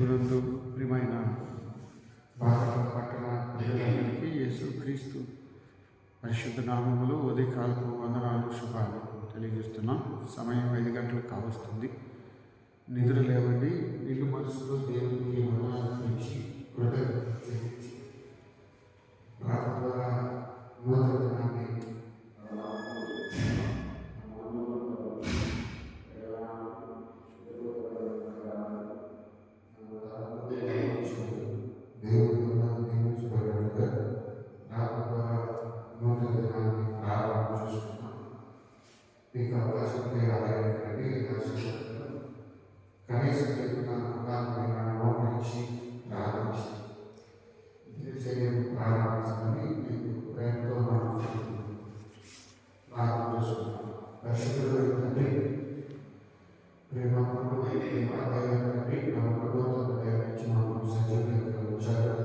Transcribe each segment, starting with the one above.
క్రీస్తునందు ప్రియమైన భారత పట్టణ ప్రజలందరికీ యేసుక్రీస్తు పరిశుద్ధ నామములో ఉదయకాలపు వందనాలు శుభాలు తెలియజేస్తున్నాం. సమయం 5 గంటలు కావస్తుంది. నిద్ర లేవండి. నిన్ను మనసులో దేవునికి వందనాలు గురించి కృతజ్ఞత చెల్లించి ప్రార్థన ద్వారా నూతన దినాన్ని కనీసం మోకరించి ప్రారంభించి ప్రారంభించాలని నేను ప్రయత్నంతో ప్రార్థన చేస్తున్నాను. పరిశుద్ధుడు తండ్రి, ప్రేమ తండ్రి, మన ప్రభుత్వం దయచి మనకు సజీవంగా ఉంచారు.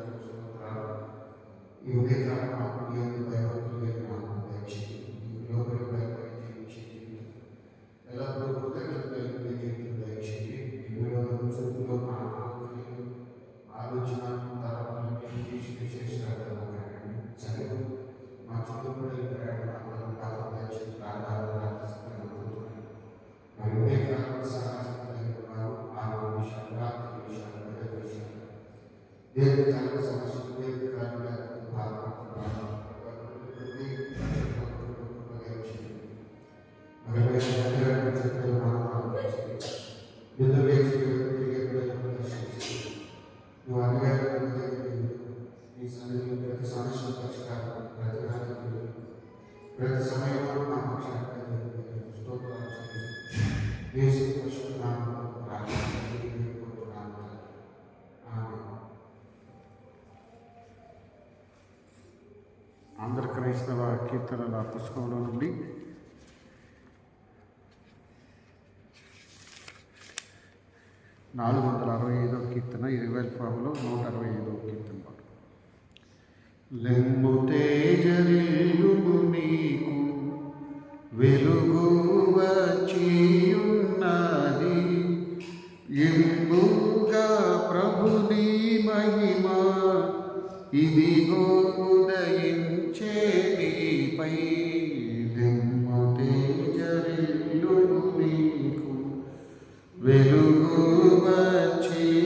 ఈ ఉదయకాలం మాకు ఎందు భయభక్తులు దయచేసి లోపలి భయపడి జీవించి ఎల్లప్పుడూ కృతజ్ఞత జీవితం దయచేసి విరోధంలో ఆలోచన చేస్తారు. చదువు మా చుట్టూ మరి ఉదయకాలం సహాయం దేవుడి చాలా సమస్యలు ప్రతి సమస్య పరిష్కారం ప్రతి సమయంలో నా స్తోత్రాలు ఆంధ్ర క్రైస్తవ కీర్తనల పుస్తకంలో నుండి 465వ కీర్తన 20 165వ కీర్తన. లెమ్ము తేజరిల్లుము నీకు వెలుగు వచ్చియున్నది, ఇంబుగా ప్రభుని మహిమ ఇదిగో ఉదయించే నీపై. లెమ్ము తేజరిల్లుము నీకు వెలుగు వచ్చియున్నది,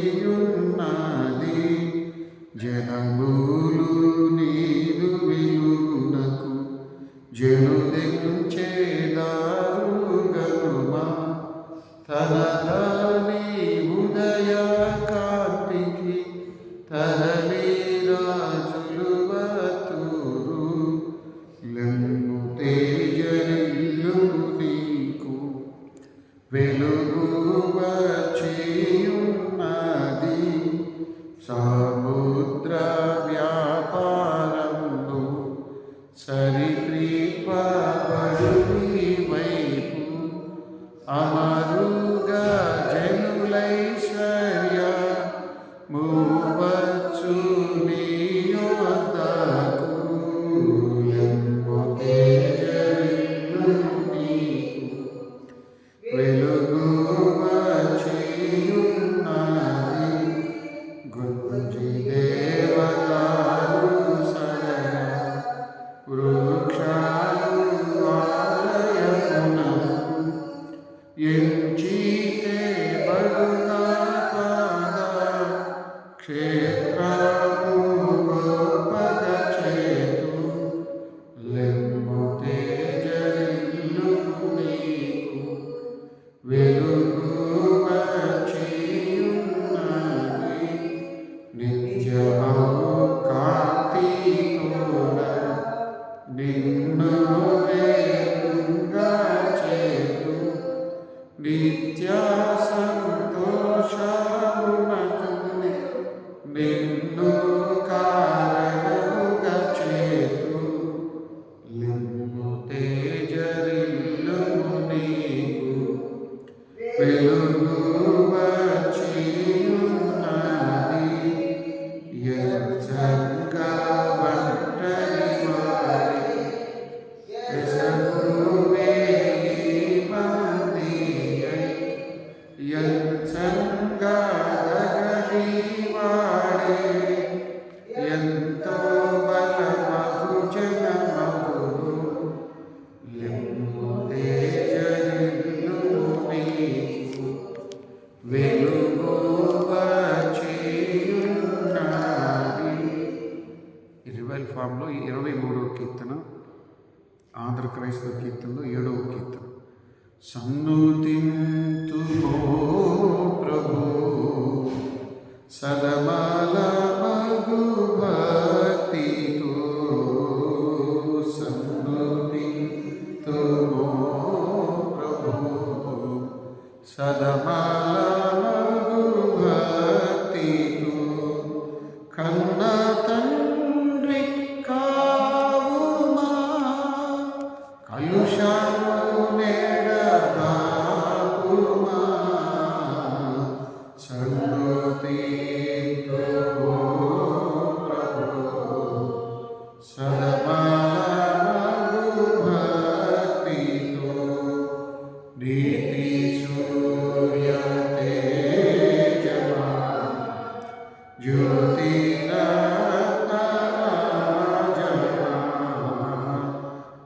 జనములు నీదు వెలుగునకు జనుదించేదారుగనుమా. తనరాని ఉదయ కాంతికి తరలి రాజులు వతురు. లెమ్ము తేజరిల్లుము నీకు వెలుగు వచ్చియున్నది, సముద్ర వ్యాపారంలో సరిత్రీపబడు వైపు అమరుగా జనులైశ్వర్య మూవచ్చు నీ యొద్దకు. లెమ్ము తేజరిల్లుము నీకు వెలుగు వచ్చియున్నది, ఆంధ్ర క్రైస్తవ కీర్తనలో 7వ కీర్తన. సన్నుతింతుమో ప్రభు సదమాల మగు భక్తితో, సన్నుతింతుమో ప్రభు సదమాల మగు భక్తితో, కన్న తండ్రి కావుమా కలుషము నెడబాపుమా, సన్నుతింతుమో ప్రభు సదమాల మగు భక్తితో, నీతి సూర్య తేజమా జ్యోతిరత్నరాజమా,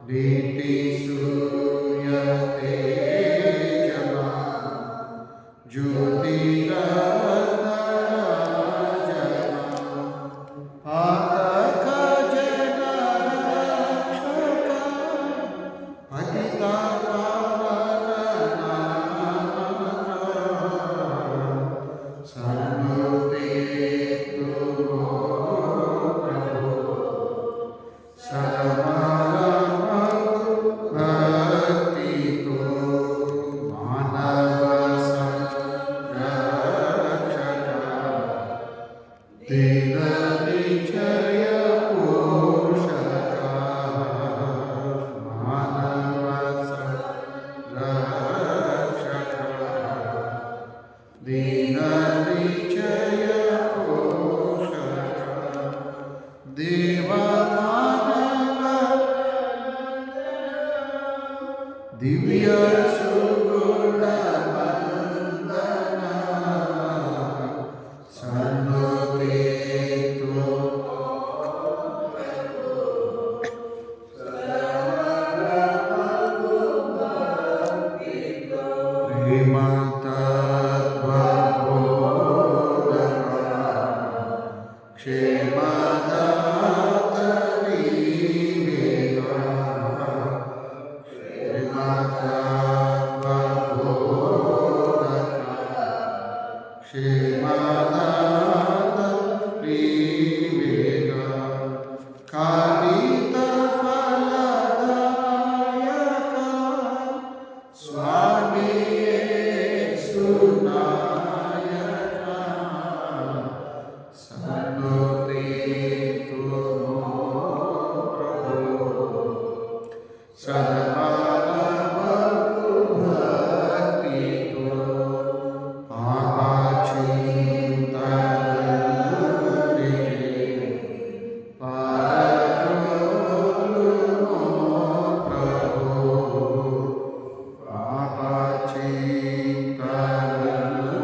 నీతి సూర్య తేజమా జ్యోతిరత్నరాజమా, పాతక జన రక్షక పతిత పావన నామక, సన్నుతింతుమో ప్రభు సదమాల మగు భక్తితో, మానవ సంరక్షక దీన నిశ్చయ పోషక, మానవ సంరక్షక దీన నిశ్చయ పోషక, దేవ మానవ దివ్య సుగుణ వందన, సన్నుతింతుమో ప్రేమ తత్వ బోధక, క్షేమదాత నీవేగా, ప్రేమ తత్వ బోధక, క్షేమదాత నీవేగా, కామిత ఫలదాయక స్వామి యేసు నాయక, సన్నుతింతుమో ప్రభు సదమాల మగు భక్తితో, పాపచింతలన్నిటినీ పారద్రోలుమో ప్రభు,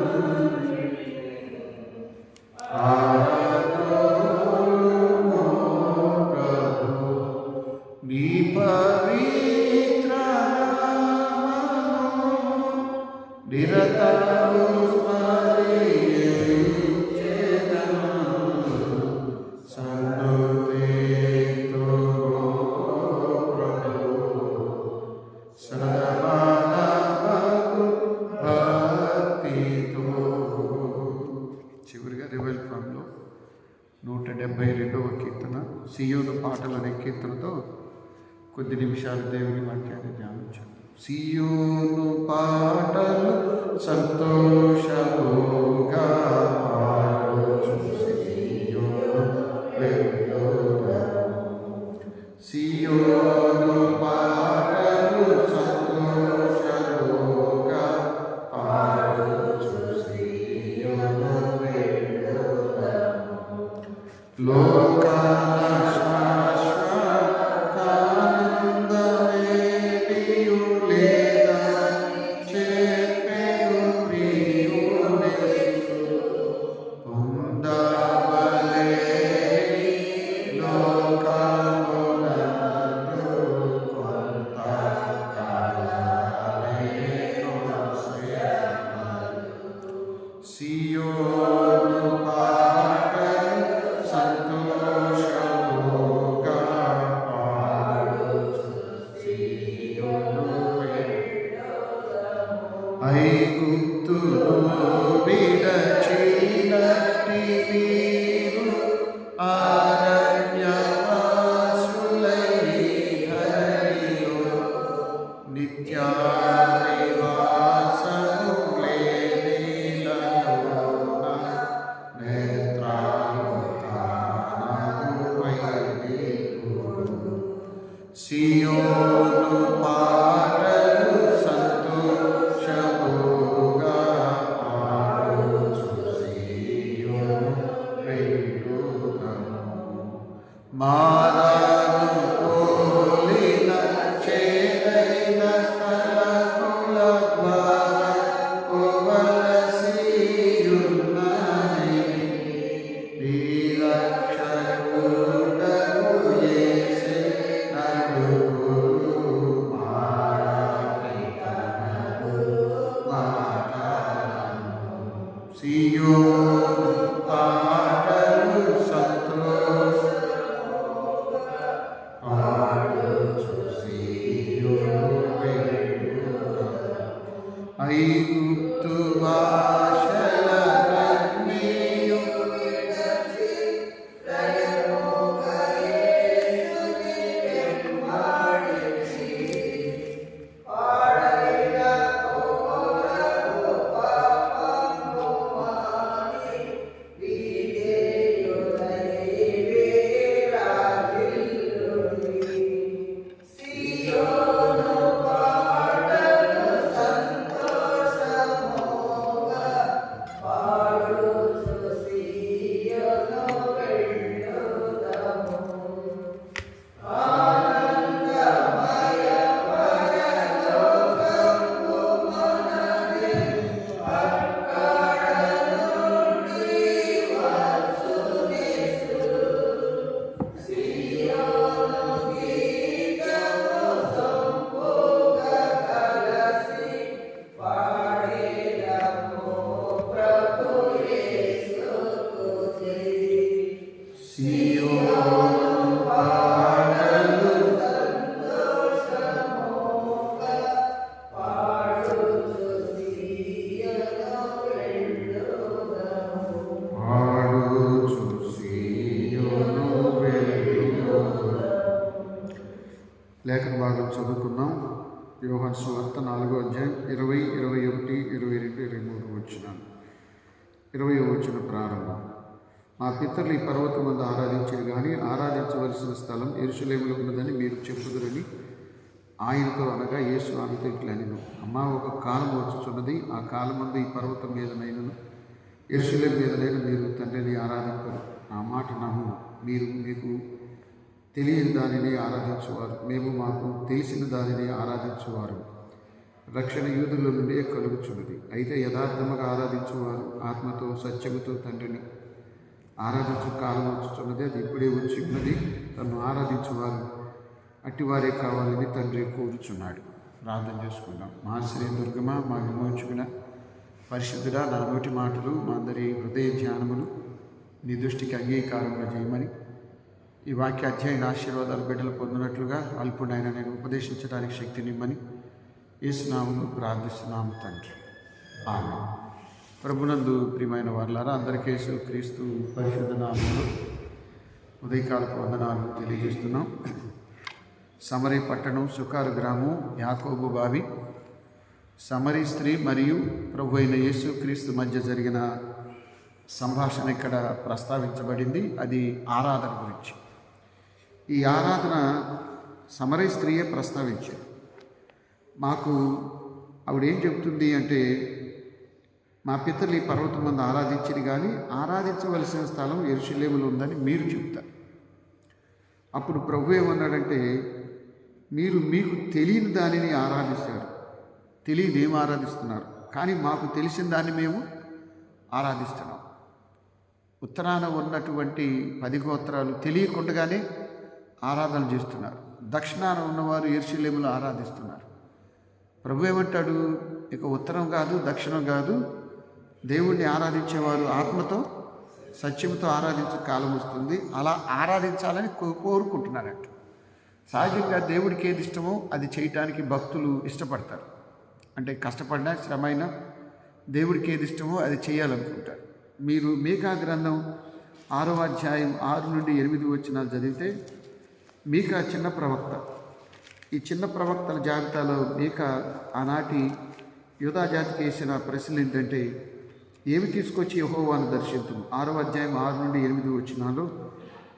పాపచింతలన్నిటినీ పారద్రోలుమో ప్రభు, నీ పవిత్ర నామము నిరతము స్మరించెదను, సన్నుతింతుమో ప్రభు సదమాల మగు భక్తితో. చివరిగా రివైల్ ఫామ్లో 172వ కీర్తన సియోను పాటలు అనే కీర్తనతో కొద్ది నిమిషాలు దేవుని వాక్యాన్ని ధ్యానించాం. సియోను పాటలు సంతోషముగా పాడుచు సియోను వెళ్ళుదము, సియోను పాటలు సంతోషముగా పాడుచు సియోను వెళ్ళుదము, లోకాల శాశ్వతానందమేదియు లేదని చెప్పెను ప్రియుడేసు, పొందా ఐగుప్తులో విడచినట్టి మీరు అరణ్యవాసులై ధరణిలో నిత్య నివాసము లేనిలలోన నేత్రానుతానముపై నీకు సియోను పాటలు సంతోషముగా పాడుచు సియోను వేడుకము. మారాను పోలిన చేదైన స్థలముల ద్వారా పోవలసియున్నది. నిరక్షకుడగు యేసే నడుగురు మారాపితనకు మాటలను. సియోను పాటలు ఐగుప్తు భాషలన్నీ లేఖన భాగం చదువుకుందాం. యోహాను సువార్త 4వ అధ్యాయం 20, 21, 22, 23 వచనాలు. 20వ వచనం ప్రారంభం. మా పితరులు ఈ పర్వతం వద్ద ఆరాధించారు కానీ ఆరాధించవలసిన స్థలం యెరూషలేములో ఉన్నదని మీరు చెప్పుదురని ఆయనతో అనగా యేసు ఆమెతో ఇట్లా అనెను. అమ్మా, ఒక కాలం వచ్చుచున్నది, ఆ కాలమందు ఈ పర్వతం మీదనైనను యెరూషలేము మీదనైనా మీరు తండ్రిని ఆరాధింపరు. నా మాట నమ్ము. మీరు మీకు తెలియని దానిని ఆరాధించువారు, మేము మాకు తెలిసిన దానిని ఆరాధించువారు. రక్షణ యూదుల నుండి కలుగుచున్నది. అయితే యథార్థముగా ఆరాధించువారు ఆత్మతో సత్యముతో తండ్రిని ఆరాధించు కాలం వచ్చుచున్నది, అది ఇప్పుడే వచ్చి ఉన్నది. తను ఆరాధించువారు అట్టివారే కావాలని తండ్రి కోరుచున్నాడు. ప్రార్థన చేసుకుందాం. మా శ్రీ దుర్గమ, మా విమోచకుల పరిశుద్ధుడా, నా నోటి మాటలు మా అందరి హృదయ ధ్యానములు నీ దృష్టికి అంగీకారంగా చేయమని, ఈ వాక్య అధ్యాయన ఆశీర్వాదాలు బిడ్డలు పొందినట్లుగా అల్పుడైన నేను ఉపదేశించడానికి శక్తినిమ్మని యేసునామములో ప్రార్థిస్తున్నాము తండ్రి. ఆమేన్. ప్రభునందు ప్రియమైన వారులారా, అందరికీ యేసుక్రీస్తు పరిశుద్ధ నామములో ఉదయకాలపు వందనాలు తెలియజేస్తున్నాం. సమరీ పట్టణం, సుకారు గ్రామం, యాకోబు బావి, సమరీ స్త్రీ మరియు ప్రభు అయిన యేసుక్రీస్తు మధ్య జరిగిన సంభాషణ ఇక్కడ ప్రస్తావించబడింది. అది ఆరాధన గురించి. ఈ ఆరాధన సమరీ స్త్రీయే ప్రస్తావించారు. మాకు ఆవిడేం చెప్తుంది అంటే, మా పితరులు ఈ పర్వతం మంది ఆరాధించింది కానీ ఆరాధించవలసిన స్థలం యెరూషలేములో ఉందని మీరు చెప్తారు. అప్పుడు ప్రభు ఏమన్నాడంటే, మీరు మీకు తెలియని దానిని ఆరాధిస్తారు, తెలియని ఏం ఆరాధిస్తున్నారు, కానీ మాకు తెలిసిన దాన్ని మేము ఆరాధిస్తున్నాం. ఉత్తరాన ఉన్నటువంటి 10 గోత్రాలు తెలియకుండానే ఆరాధన చేస్తున్నారు. దక్షిణాన ఉన్నవారు యెరూషలేములో ఆరాధిస్తున్నారు. ప్రభు ఏమంటాడు, ఇక ఉత్తరం కాదు దక్షిణం కాదు, దేవుణ్ణి ఆరాధించేవారు ఆత్మతో సత్యంతో ఆరాధించే కాలం వస్తుంది. అలా ఆరాధించాలని కోరుకుంటున్నారంట. సహజంగా దేవుడికి ఏది ఇష్టమో అది చేయటానికి భక్తులు ఇష్టపడతారు. అంటే కష్టపడినా శ్రమ అయినా దేవుడికి ఏది ఇష్టమో అది చేయాలనుకుంటారు. మీరు మీకా గ్రంథం 6వ అధ్యాయం 6 నుండి 8 వచనాలు చదివితే మీకా చిన్న ప్రవక్త. ఈ చిన్న ప్రవక్తల జాబితాలో మీకా ఆనాటి యూదా జాతికి వేసిన ప్రశ్నలు ఏంటంటే, ఏమి తీసుకొచ్చి యెహోవాను దర్శింతుము. 6వ అధ్యాయం 6 నుండి 8 వచనాలు,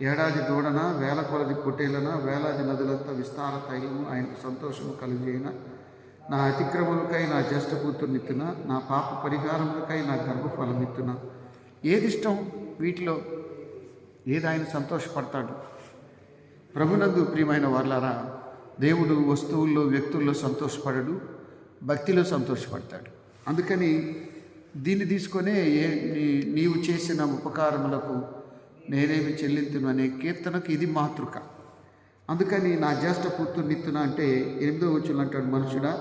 ఏడాది దూడన, వేల కొలది పొట్టేలన, వేలాది నదులంతా విస్తార తైలము ఆయనకు సంతోషము కలిగిన, నా అతిక్రమములకై నా జ్యేష్ఠ కూతుర్నిత్తున, నా పాప పరిహారములకై నా గర్భఫలమిత్తున. ఏది ఇష్టం వీటిలో? ఏది ఆయన సంతోషపడతాడు? ప్రభునందు ప్రియమైన వారలారా, దేవుడు వస్తువుల్లో వ్యక్తుల్లో సంతోషపడడు, భక్తిలో సంతోషపడతాడు. అందుకని దీన్ని తీసుకొనే నీవు చేసిన ఉపకారములకు నేనేమి చెల్లింతును అనే కీర్తనకు ఇది మాతృక. అందుకని నా జ్యేష్ఠ కూతుర్నిత్తున అంటే 8వ వచనంలో అంటాడు, మనుషుడా,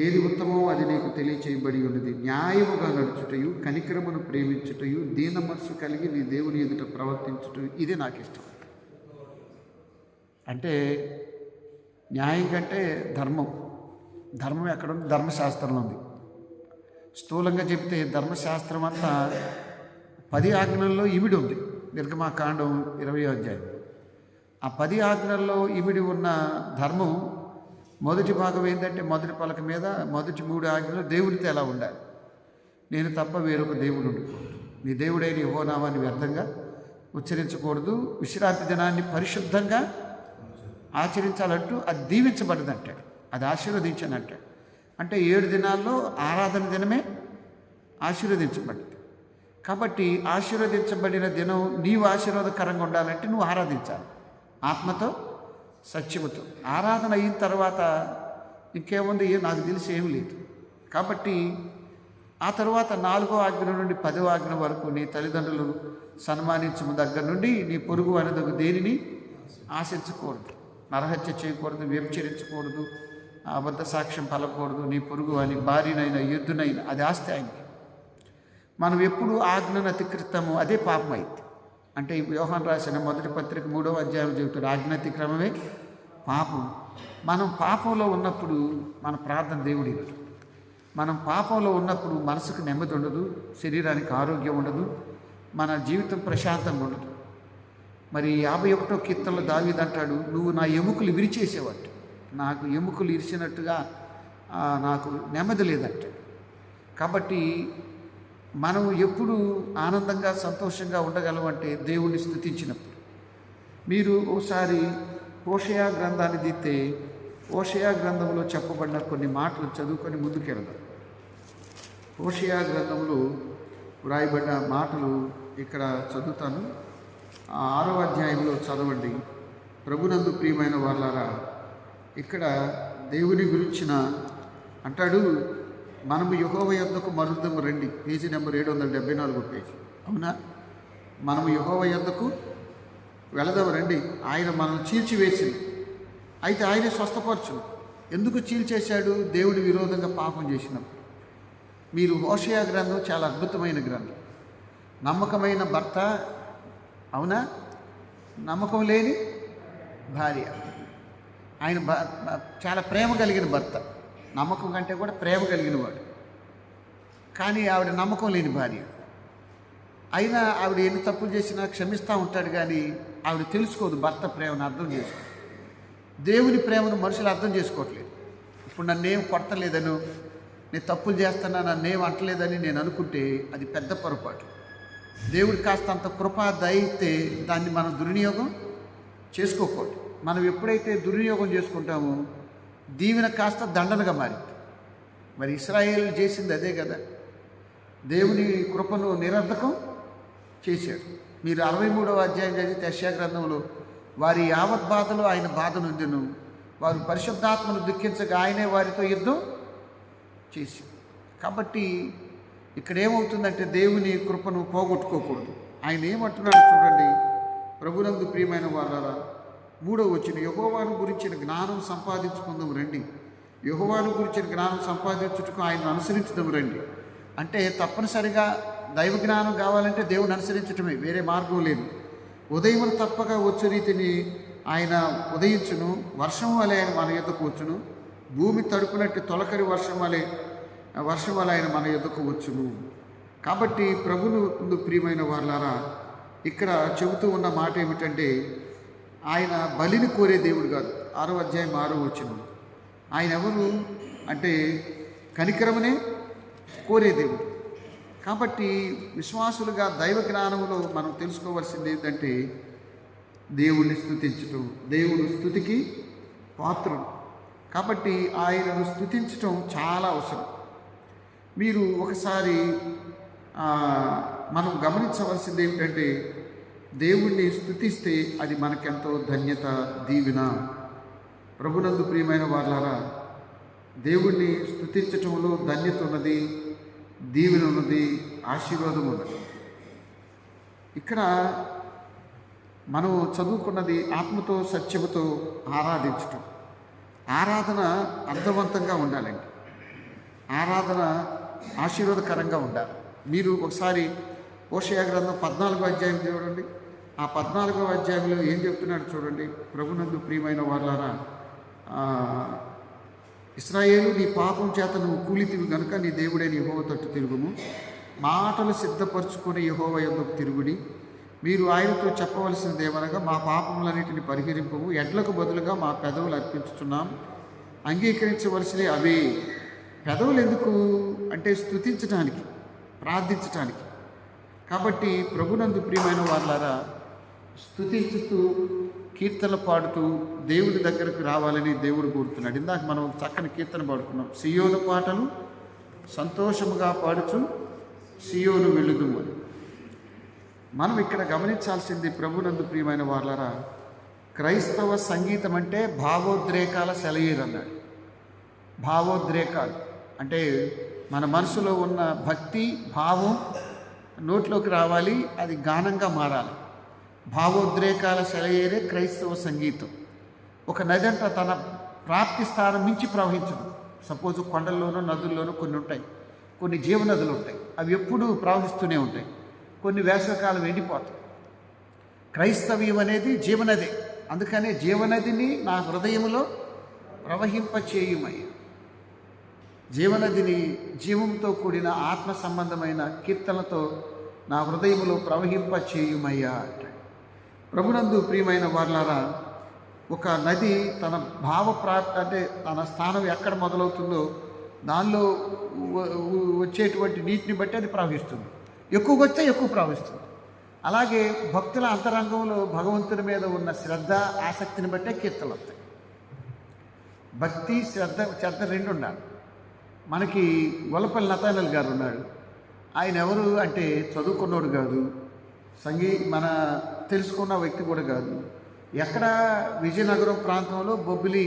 ఏది ఉత్తమో అది నీకు తెలియచేయబడి ఉన్నది. న్యాయముగా నడుచుటయు, కనికరమును ప్రేమించుటయు, దీన మనసు కలిగి నీ దేవుని ఎదుట ప్రవర్తించుటయు, ఇది నాకు ఇష్టం. అంటే న్యాయం కంటే ధర్మం. ధర్మం ఎక్కడుంది? ధర్మశాస్త్రంలో ఉంది. స్థూలంగా చెప్తే ధర్మశాస్త్రం అంతా 10 ఆజ్ఞల్లో ఇమిడి ఉంది. నిర్గమాకాండం 20వ అధ్యాయం. ఆ 10 ఆజ్ఞల్లో ఇమిడి ఉన్న ధర్మం మొదటి భాగం ఏంటంటే, మొదటి పలక మీద మొదటి 3 ఆజ్ఞలు దేవుడితో ఎలా ఉండాలి. నేను తప్ప వేరొక దేవుడు ఉండకూడదు, నీ దేవుడైన యెహోవా నామాన్ని వ్యర్థంగా ఉచ్చరించకూడదు, విశ్రాంతి దినాన్ని పరిశుద్ధంగా ఆచరించాలంటూ అది దీవించబడిందంటాడు, అది ఆశీర్వదించని అంటాడు. అంటే 7 దినాల్లో ఆరాధన దినమే ఆశీర్వదించబడింది. కాబట్టి ఆశీర్వదించబడిన దినం నీవు ఆశీర్వాదకరంగా ఉండాలంటే నువ్వు ఆరాధించాలి ఆత్మతో సత్యముతో. ఆరాధన అయిన తర్వాత ఇంకేముంది? నాకు తెలిసి ఏమి లేదు. కాబట్టి ఆ తర్వాత 4వ ఆజ్ఞ నుండి 10వ ఆజ్ఞ వరకు నీ తల్లిదండ్రులు సన్మానించము దగ్గర నుండి నీ పొరుగు అనేది దేనిని ఆశించకూడదు, నరహత్య చేయకూడదు, వ్యభిచరించకూడదు, అబద్ధ సాక్ష్యం పలకూడదు, నీ పొరుగు అని భార్యనైనా ఎద్దునైనా అది ఆస్తి ఆయనకి. మనం ఎప్పుడు ఆజ్ఞను అతిక్రమము అదే పాపం అయింది. అంటే యోహాను రాసిన మొదటి పత్రిక 3వ అధ్యాయం చెబుతాడు, ఆజ్ఞ అతిక్రమమే పాపం. మనం పాపంలో ఉన్నప్పుడు మన ప్రార్థన దేవుడి. మనం పాపంలో ఉన్నప్పుడు మనసుకు నెమ్మది ఉండదు, శరీరానికి ఆరోగ్యం ఉండదు, మన జీవితం ప్రశాంతంగా ఉండదు. మరి 51వ కీర్తనలో దావీదు అంటాడు, నువ్వు నా ఎముకలు విరిచేసేవాడు, నాకు ఎముకలు ఇరిచినట్టుగా నాకు నెమ్మది లేదంటాడు. కాబట్టి మనం ఎప్పుడు ఆనందంగా సంతోషంగా ఉండగలమంటే దేవుణ్ణి స్తుతించినప్పుడు. మీరు ఒకసారి హోషేయ గ్రంథాన్ని తీస్తే హోషేయ గ్రంథంలో చెప్పబడిన కొన్ని మాటలు చదువుకొని ముందుకెళ్దాం. హోషేయ గ్రంథంలో వ్రాయబడిన మాటలు ఇక్కడ చదువుతాను. 6వ అధ్యాయంలో చదవండి. ప్రభునందు ప్రియమైన వాళ్ళారా, ఇక్కడ దేవుని గురించిన అంటాడు, మనము యెహోవా యొద్దకు మరుద్దము రండి. Page number 774 page. అవునా? మనము యెహోవా యొద్దకు వెళదాము రండి. ఆయన మనల్ని చీల్చివేసింది, అయితే ఆయనే స్వస్థపరచును. ఎందుకు చీల్చేశాడు? దేవుడి విరోధంగా పాపం చేసినప్పుడు. మీరు హోషేయ గ్రంథం చాలా అద్భుతమైన గ్రంథం. నమ్మకమైన భర్త, అవునా? నమ్మకం లేని భార్య. ఆయన చాలా ప్రేమ కలిగిన భర్త, నమ్మకం కంటే కూడా ప్రేమ కలిగిన వాడు. కానీ ఆవిడ నమ్మకం లేని భార్య. అయినా ఆవిడ ఎన్ని తప్పులు చేసినా క్షమిస్తూ ఉంటాడు, కానీ ఆవిడ తెలుసుకోదు భర్త ప్రేమను అర్థం చేసుకో. దేవుని ప్రేమను మనుషులు అర్థం చేసుకోవట్లేదు. ఇప్పుడు నన్నేం కొట్టలేదను, నేను తప్పులు చేస్తున్నా, నన్నేం అంటలేదని నేను అనుకుంటే అది పెద్ద పొరపాటు. దేవుడు కాస్త అంత కృప దయితే దాన్ని మనం దుర్వినియోగం చేసుకోకూడదు. మనం ఎప్పుడైతే దుర్వినియోగం చేసుకుంటామో దీవెన కాస్త దండనగా మారింది. మరి ఇశ్రాయేలు చేసింది అదే కదా, దేవుని కృపను నిరర్ధకం చేశాడు. మీరు 63వ అధ్యాయం చదివితే యెషయా గ్రంథంలో వారి యావత్ బాధలో ఆయన బాధ నొందెను, వారు పరిశుద్ధాత్మను దుఃఖించగా ఆయనే వారితో యుద్ధం చేశాడు. కాబట్టి ఇక్కడ ఏమవుతుందంటే దేవుని కృపను పోగొట్టుకోకూడదు. ఆయన ఏమంటున్నాడు చూడండి, ప్రభునందు ప్రియమైన వాళ్ళారా, 3వ వచనం, యెహోవాను గురించిన జ్ఞానం సంపాదించుకుందాం రండి. యెహోవాను గురించిన జ్ఞానం సంపాదించుటకు ఆయనను అనుసరించుదాం రండి. అంటే తప్పనిసరిగా దైవ జ్ఞానం కావాలంటే దేవుని అనుసరించటమే, వేరే మార్గం లేదు. ఉదయం తప్పక వచ్చు రీతిని ఆయన ఉదయించును, వర్షం వలె ఆయన మన యొద్దకు వచ్చును, భూమి తడుపునట్టు తొలకరి వర్షం వలె ఆయన మన ఎదుకు వచ్చును. కాబట్టి ప్రభువునందు ప్రియమైన వాళ్ళారా, ఇక్కడ చెబుతూ ఉన్న మాట ఏమిటంటే, ఆయన బలిని కోరే దేవుడు కాదు. 6వ అధ్యాయం 6వ వచనం. ఆయన ఎవరు అంటే కనికరమునే కోరే దేవుడు. కాబట్టి విశ్వాసులుగా దైవ జ్ఞానంలో మనం తెలుసుకోవాల్సింది ఏంటంటే, దేవుణ్ణి స్తుతించటం. దేవుడు స్తుతికి పాత్రుడు. కాబట్టి ఆయనను స్తుతించటం చాలా అవసరం. మీరు ఒకసారి మనం గమనించవలసింది ఏమిటంటే, దేవుణ్ణి స్తుతిస్తే అది మనకెంతో ధన్యత, దీవెన. ప్రభునందు ప్రియమైన వాళ్ళారా, దేవుణ్ణి స్తుతించటంలో ధన్యత ఉన్నది, దీవెన ఉన్నది, ఆశీర్వాదం ఉన్నది. ఇక్కడ మనం చదువుకున్నది ఆత్మతో సత్యముతో ఆరాధించటం. ఆరాధన అర్థవంతంగా ఉండాలండి. ఆరాధన ఆశీర్వాదకరంగా ఉండాలి. మీరు ఒకసారి హోషేయ గ్రంథం 14వ అధ్యాయం చూడండి. ఆ 14వ అధ్యాయంలో ఏం చెప్తున్నాడు చూడండి. ప్రభునందు ప్రియమైన వాళ్ళారా, ఇశ్రాయేలు, నీ పాపం చేత నువ్వు కూలితివి గనుక నీ దేవుడైన యెహోవా తట్టు తిరుగుము. మాటలు సిద్ధపరచుకొని యెహోవా యొద్దకు తిరుగుడి. మీరు ఆయనతో చెప్పవలసినది ఏమనగా, మా పాపములన్నిటిని పరిహరింపము. ఎడ్లకు బదులుగా మా పెదవులు అర్పించుతున్నాం. అంగీకరించవలసినవి అవే. పెదవులు ఎందుకు అంటే స్తుతించడానికి, ప్రార్థించటానికి. కాబట్టి ప్రభునందు ప్రియమైన వాళ్ళారా, స్తుతించుతూ కీర్తనలు పాడుతూ దేవుడి దగ్గరకు రావాలని దేవుడు కోరుతున్నాడు. ఇందాక మనం చక్కని కీర్తన పాడుకున్నాం. సియోను పాటలు సంతోషముగా పాడుచు సియోను వెళ్ళుదుము అని. మనం ఇక్కడ గమనించాల్సింది, ప్రభునందు ప్రియమైన వాళ్ళారా, క్రైస్తవ సంగీతం అంటే భావోద్రేకాల సెలయేరన్నాడు. భావోద్రేకాలు అంటే మన మనసులో ఉన్న భక్తి భావం నోట్లోకి రావాలి, అది గానంగా మారాలి. భావోద్రేకాల సెలయేరే క్రైస్తవ సంగీతం. ఒక నది అంట తన ప్రాప్తి స్థానం మించి ప్రవహించదు. సపోజ్ కొండల్లోనూ నదుల్లోనూ కొన్ని ఉంటాయి, కొన్ని జీవనదులు ఉంటాయి. అవి ఎప్పుడూ ప్రవహిస్తూనే ఉంటాయి. కొన్ని వేసవకాలం ఎండిపోతాయి. క్రైస్తవ్యం అనేది జీవనది. అందుకనే జీవనదిని నా హృదయంలో ప్రవహింపచేయుమయ్యా. జీవనదిని జీవంతో కూడిన ఆత్మ సంబంధమైన కీర్తనలతో నా హృదయంలో ప్రవహింపచేయుమయ్యా అంటాడు. ప్రభునందు ప్రియమైన వాళ్ళారా, ఒక నది తన అంటే తన స్థానం ఎక్కడ మొదలవుతుందో దానిలో వచ్చేటువంటి నీటిని బట్టి అది ప్రవహిస్తుంది. ఎక్కువగా వస్తే ఎక్కువ ప్రవహిస్తుంది. అలాగే భక్తుల అంతరంగంలో భగవంతుని మీద ఉన్న శ్రద్ధ, ఆసక్తిని బట్టే కీర్తనలు వస్తాయి. భక్తి, శ్రద్ధ రెండు ఉండాలి. మనకి గొల్లపల్లి నతానల్ గారు ఉన్నాడు. ఆయన ఎవరు అంటే చదువుకున్నోడు కాదు, మన తెలుసుకున్న వ్యక్తి కూడా కాదు. ఎక్కడ విజయనగరం ప్రాంతంలో బొబ్బిలి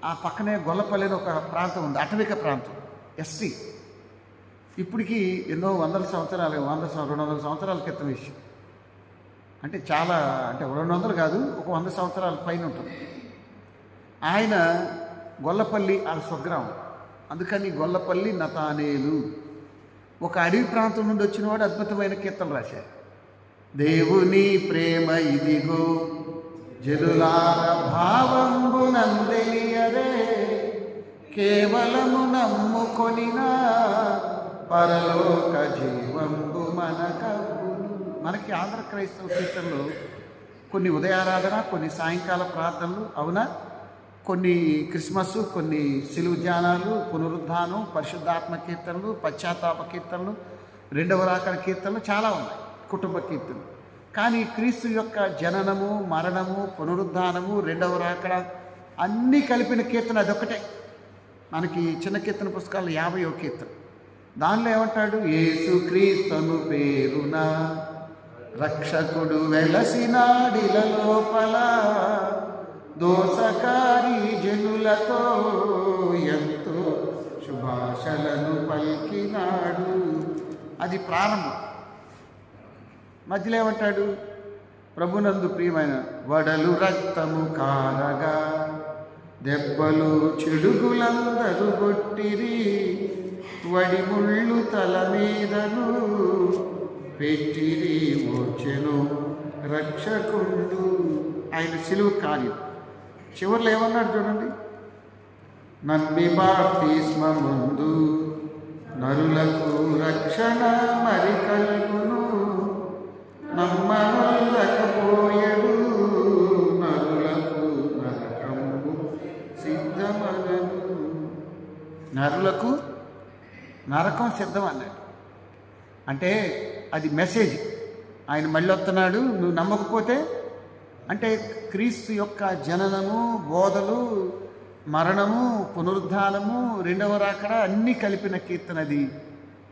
ఆ పక్కనే గొల్లపల్లి అని ఒక ప్రాంతం ఉంది, అటవిక ప్రాంతం, ఎస్టీ. ఇప్పటికీ ఎన్నో 100 సంవత్సరాలు 200 సంవత్సరాల క్రితం విషయం. అంటే చాలా, అంటే 200 కాదు, ఒక 100 సంవత్సరాల పైన ఉంటుంది. ఆయన గొల్లపల్లి ఆ స్వగ్రామం. అందుకని గొల్లపల్లి నతానేలు. ఒక అడవి ప్రాంతం నుండి వచ్చినవాడు అద్భుతమైన కీర్తనలు రాశారు. దేవుని ప్రేమ ఇదిగో జనులార భావంబునందెలియరే, కేవలము నమ్ముకొనిన పరలోక జీవంబు మనకబ్బును. మనకి ఆంధ్ర క్రైస్తవ కీర్తనలు కొన్ని ఉదయారాధన, కొన్ని సాయంకాల ప్రార్థనలు, అవునా, కొన్ని క్రిస్మస్, కొన్ని సిలువ ధ్యానాలు, పునరుద్ధానం, పరిశుద్ధాత్మ కీర్తనలు, పశ్చాత్తాప కీర్తనలు, రెండవ రాకడ కీర్తనలు చాలా ఉన్నాయి, కుటుంబ కీర్తనలు. కానీ క్రీస్తు యొక్క జననము, మరణము, పునరుద్ధానము, రెండవ రాకడ అన్నీ కలిపిన కీర్తన అదొక్కటే. మనకి చిన్న కీర్తన పుస్తకాలు 50వ కీర్తన. దానిలో ఏమంటాడు? యేసు క్రీస్తును పేరున రక్షకుడు వెలసినాడిల లోపల, దోసకారి జనులతో ఎంతో శుభాషలను పలికినాడు. అది ప్రారంభం. మధ్యలో ఏమంటాడు? ప్రభునందు ప్రియమైన వడలు రక్తము కారగా, దెబ్బలు చెడుగులందరూ కొట్టిరి, వడిముళ్ళు తల మీదను పెట్టిరి, వచ్చెను రక్షకుండు. ఆయన సిలువ కార్యం చివరిలో ఏమన్నాడు చూడండి? నమ్మి బాప్తిస్మముందు నరులకు రక్షణ మరి కలుగును, నమ్మనొల్లకపోయెడు నరులకు నరకంబు సిద్ధమగను. నరులకు నరకం సిద్ధం అన్నాడు. అంటే అది మెసేజ్. ఆయన మళ్ళీ వస్తున్నాడు, నువ్వు నమ్మకపోతే. అంటే క్రీస్తు యొక్క జననము, బోధలు, మరణము, పునరుద్ధానము, రెండవ రాకడ అన్నీ కలిపిన కీర్తన అది,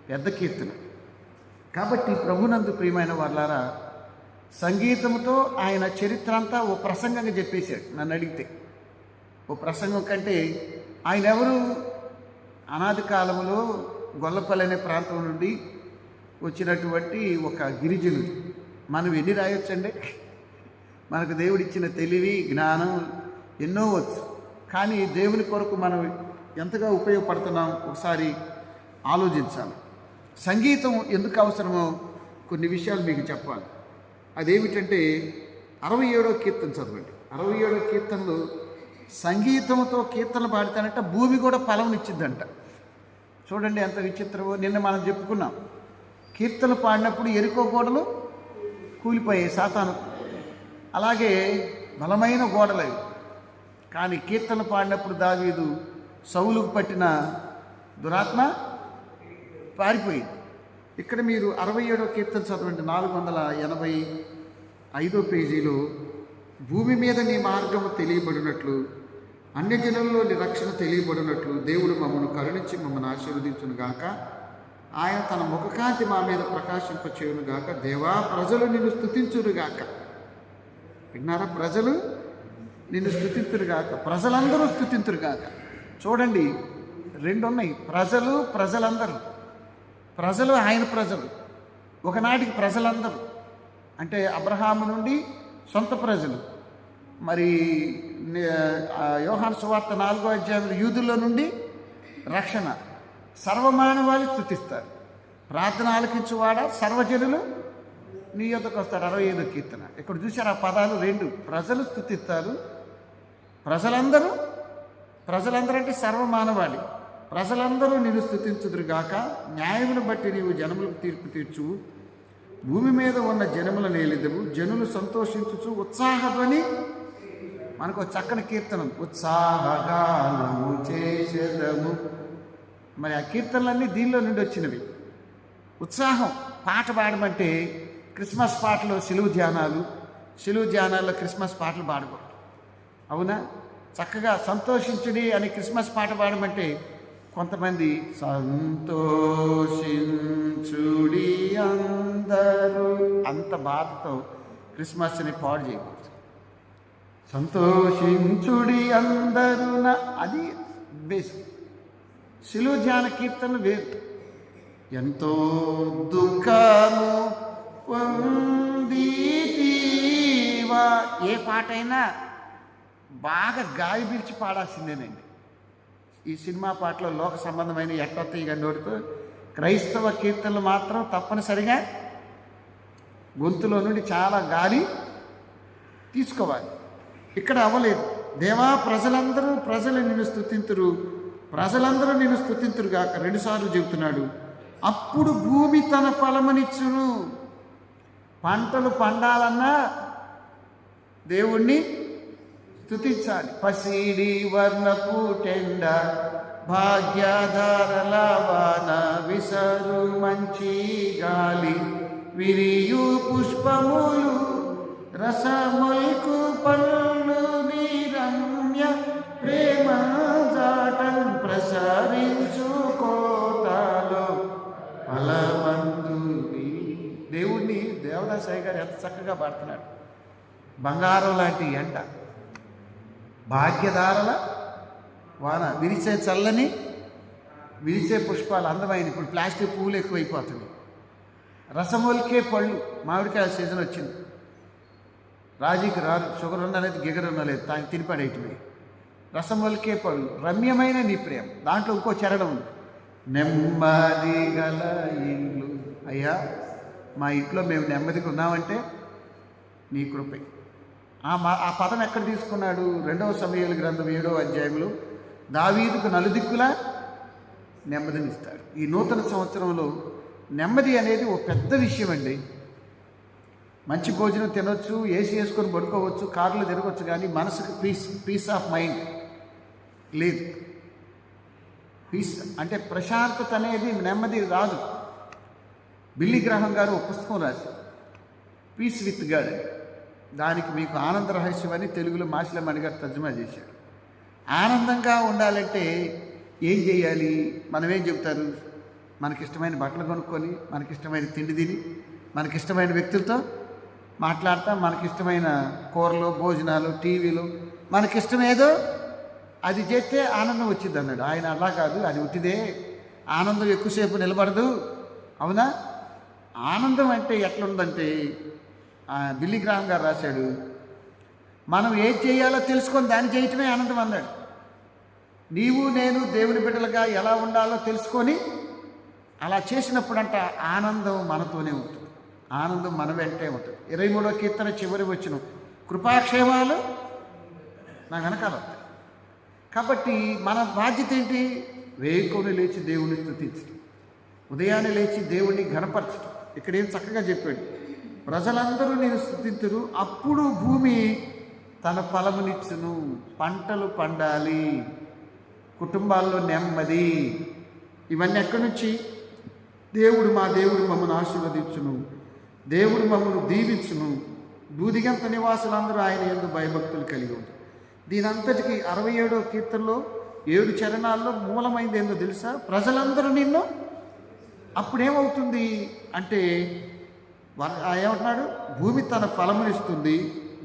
పెద్ద కీర్తన. కాబట్టి ప్రభునందు ప్రియమైన వాళ్ళారా, సంగీతంతో ఆయన చరిత్ర అంతా ఓ ప్రసంగంగా చెప్పేశాడు. నన్ను అడిగితే ఓ ప్రసంగం కంటే ఆయన ఎవరు? అనాది కాలంలో గొల్లపల్లి అనే ప్రాంతం నుండి వచ్చినటువంటి ఒక గిరిజనుడు. మనం ఎన్ని రాయొచ్చండి? మనకు దేవుడిచ్చిన తెలివి, జ్ఞానం ఎన్నో వచ్చు. కానీ దేవుని కొరకు మనం ఎంతగా ఉపయోగపడుతున్నాం ఒకసారి ఆలోచించాలి. సంగీతం ఎందుకు అవసరమో కొన్ని విషయాలు మీకు చెప్పాలి. అదేమిటంటే 67వ కీర్తన చదవండి. 67వ కీర్తనలో సంగీతంతో కీర్తనలు పాడితేనంట భూమి కూడా ఫలంనిచ్చిందంట. చూడండి ఎంత విచిత్రమో. నిన్న మనం చెప్పుకున్నాం, కీర్తనలు పాడినప్పుడు ఎరుకో గోడలు కూలిపోయాయి సాతాను. అలాగే బలమైన గోడలు అవి. కానీ కీర్తనలు పాడినప్పుడు దావీదు సౌలుకు పట్టిన దురాత్మ పారిపోయింది. ఇక్కడ మీరు 67వ కీర్తన చదవండి, 485వ పేజీలో, భూమి మీద నీ మార్గము తెలియబడినట్లు, అన్య జనుల్లో నీ రక్షణ తెలియబడినట్లు దేవుడు మమ్మను కరుణించి మమ్మల్ని ఆశీర్వదించును గాక. ఆయన తన ముఖకాంతి మా మీద ప్రకాశింపచేయును గాక. దేవా, ప్రజలు నిన్ను స్తుతించురుగాక. విన్నారా? ప్రజలు నిన్ను స్తుతింతురుగాక, ప్రజలందరూ స్తుతింతురుగాక. చూడండి, రెండు ఉన్నాయి, ప్రజలు, ప్రజలందరూ. ప్రజలు ఆయన ప్రజలు, ఒకనాటికి ప్రజలందరూ అంటే అబ్రహాము నుండి సొంత ప్రజలు. మరి యోహాను సువార్త 4వ అధ్యాయంలో యూదుల్లో నుండి రక్షణ. సర్వమానవాళి స్తుతిస్తారు. ప్రార్థన ఆలకించువాడ సర్వజనులు నీ యొద్దకు వస్తాడు. 65వ కీర్తన. ఇక్కడ చూశారు ఆ పదాలు రెండు. ప్రజలు స్తుతిస్తారు, ప్రజలందరూ. ప్రజలందరూ అంటే సర్వమానవాళి. ప్రజలందరూ నిన్ను స్తుతించుదురుగాక. న్యాయమును బట్టి నీవు జనములకు తీర్పు తీర్చు. భూమి మీద ఉన్న జనముల నేలిదవు. జనులు సంతోషించుచు ఉత్సాహధ్వని. మనకు చక్కని కీర్తనం, ఉత్సాహగానము చేసేదము. మరి ఆ కీర్తనలన్నీ దీనిలో నుండి వచ్చినవి. ఉత్సాహం. పాట పాడమంటే క్రిస్మస్ పాటలు, సిలువు ధ్యానాల్లో క్రిస్మస్ పాటలు పాడకూడదు. అవునా? చక్కగా సంతోషించుడి అని క్రిస్మస్ పాట పాడమంటే కొంతమంది సంతోషించుడి అందరూ అంత బాధతో క్రిస్మస్ని పాడు చేయకూడదు. సంతోషించుడి అందరూ అది బేసిక్. సిలువ ధ్యాన కీర్తనలు వేరు. ఎంతో దుఃఖము పొందితివా. ఏ పాట అయినా బాగా గాలి పీల్చి పాడాల్సిందేనండి. ఈ సినిమా పాటలో లోక సంబంధమైన ఎట్టొత్తగా నోడుతూ, క్రైస్తవ కీర్తనలు మాత్రం తప్పనిసరిగా గొంతులో నుండి చాలా గాలి తీసుకోవాలి. ఇక్కడ అవ్వలేదు. దేవా, ప్రజలు నిన్ను స్తుతింతురు, ప్రజలందరూ నిన్ను స్తుతింతురు గాక. 2 సార్లు చెబుతున్నాడు. అప్పుడు భూమి తన ఫలమునిచ్చును. పంటలు పండాలన్నా దేవుణ్ణి స్తుతించాలి. పసిడి వర్ణపు టెండ, భాగ్యధారల వాన, విసరు మంచి గాలి, విరియు పుష్పములు, రసముల్కు పళ్ళు, నీరమ్య ప్రేమ జాటం ప్రసరించు కోతలో ఫలవంతుని. దేవుణ్ణి దేవదాసాయి గారు ఎంత చక్కగా పాడుతున్నాడు. బంగారం లాంటి ఎండ, భాగ్యధారల వాన, విరిసే పుష్పాలు అందమైన. ఇప్పుడు ప్లాస్టిక్ పువ్వులు ఎక్కువైపోతుంది. రసమొలికే పళ్ళు, మామిడికాయల సీజన్ వచ్చింది. రాజీకి రారు, షుగర్ ఉన్నలేదు, గిగర్ ఉన్నలేదు, తాను తినిపడేటివి. రసమొలికే పళ్ళు, రమ్యమైన నీ ప్రేమ. దాంట్లో ఇంకో చరణం ఉంది, నెమ్మది గల ఇల్లు. అయ్యా, మా ఇంట్లో మేము నెమ్మదిగా ఉన్నామంటే నీ కృపే. ఆ పదం ఎక్కడ తీసుకున్నాడు? 2వ సమూయేలు గ్రంథం 7వ అధ్యాయంలో దావీదుకు నలుదిక్కులా నెమ్మదినిస్తాడు. ఈ నూతన సంవత్సరంలో నెమ్మది అనేది ఒక పెద్ద విషయం అండి. మంచి భోజనం తినొచ్చు, ఏసీ వేసుకొని పడుకోవచ్చు, కార్లో తిరగవచ్చు, కానీ మనసుకు పీస్ ఆఫ్ మైండ్ లేదు. పీస్ అంటే ప్రశాంతత అనేది, నెమ్మది రాదు. బిల్లీ గ్రహం గారు ఒక పుస్తకం రాశారు, పీస్ విత్ గాడ్. దానికి మీకు ఆనంద రహస్యం అని తెలుగులో మాసిలమణి గారు తర్జుమా చేశాడు. ఆనందంగా ఉండాలంటే ఏం చేయాలి? మనమేం చెబుతారు? మనకిష్టమైన బట్టలు కొనుక్కొని, మనకిష్టమైన తిండి తిని, మనకిష్టమైన వ్యక్తులతో మాట్లాడతా, మనకిష్టమైన కూరలు, భోజనాలు, టీవీలు, మనకిష్టమేదో అది చేస్తే ఆనందం వచ్చింది అన్నాడు ఆయన. అలా కాదు, అది ఉట్టిదే. ఆనందం ఎక్కువసేపు నిలబడదు. అవునా? ఆనందం అంటే ఎట్లుందంటే, బిల్లీ గ్రాహం గారు రాశాడు, మనం ఏం చేయాలో తెలుసుకొని దాన్ని చేయటమే ఆనందం అన్నాడు. నీవు నేను దేవుని బిడ్డలుగా ఎలా ఉండాలో తెలుసుకొని అలా చేసినప్పుడంట ఆనందం మనతోనే ఉంటుంది. ఆనందం మన వెంటే ఉంటుంది. 23వ కీర్తన చివరి వచనం, కృపాక్షేమాలు నా వెనకాల ఉంటాయి. కాబట్టి మన బాధ్యత ఏంటి? వేకుని లేచి దేవుని స్తుతించడం, ఉదయాన్నే లేచి దేవుణ్ణి ఘనపరచడం. ఇక్కడేం చక్కగా చెప్పాడు, ప్రజలందరూ నేను స్తుతింతురు, అప్పుడు భూమి తన ఫలమునిచ్చును, పంటలు పండాలి, కుటుంబాల్లో నెమ్మది. ఇవన్నీ ఎక్కడి నుంచి? దేవుడు మా దేవుడు మమ్మల్ని ఆశీర్వదించును, దేవుడు మమ్మల్ని దీవించును, దూదిగంత నివాసులందరూ ఆయన యందు భయభక్తులు కలిగి ఉంటారు. దీనంతటికి 67వ కీర్తనలో 7 చరణాల్లో మూలమైంది ఏందో తెలుసా? ప్రజలందరూ నిన్ను. అప్పుడేమవుతుంది అంటే ఏమంటున్నాడు? భూమి తన ఫలమునిస్తుంది,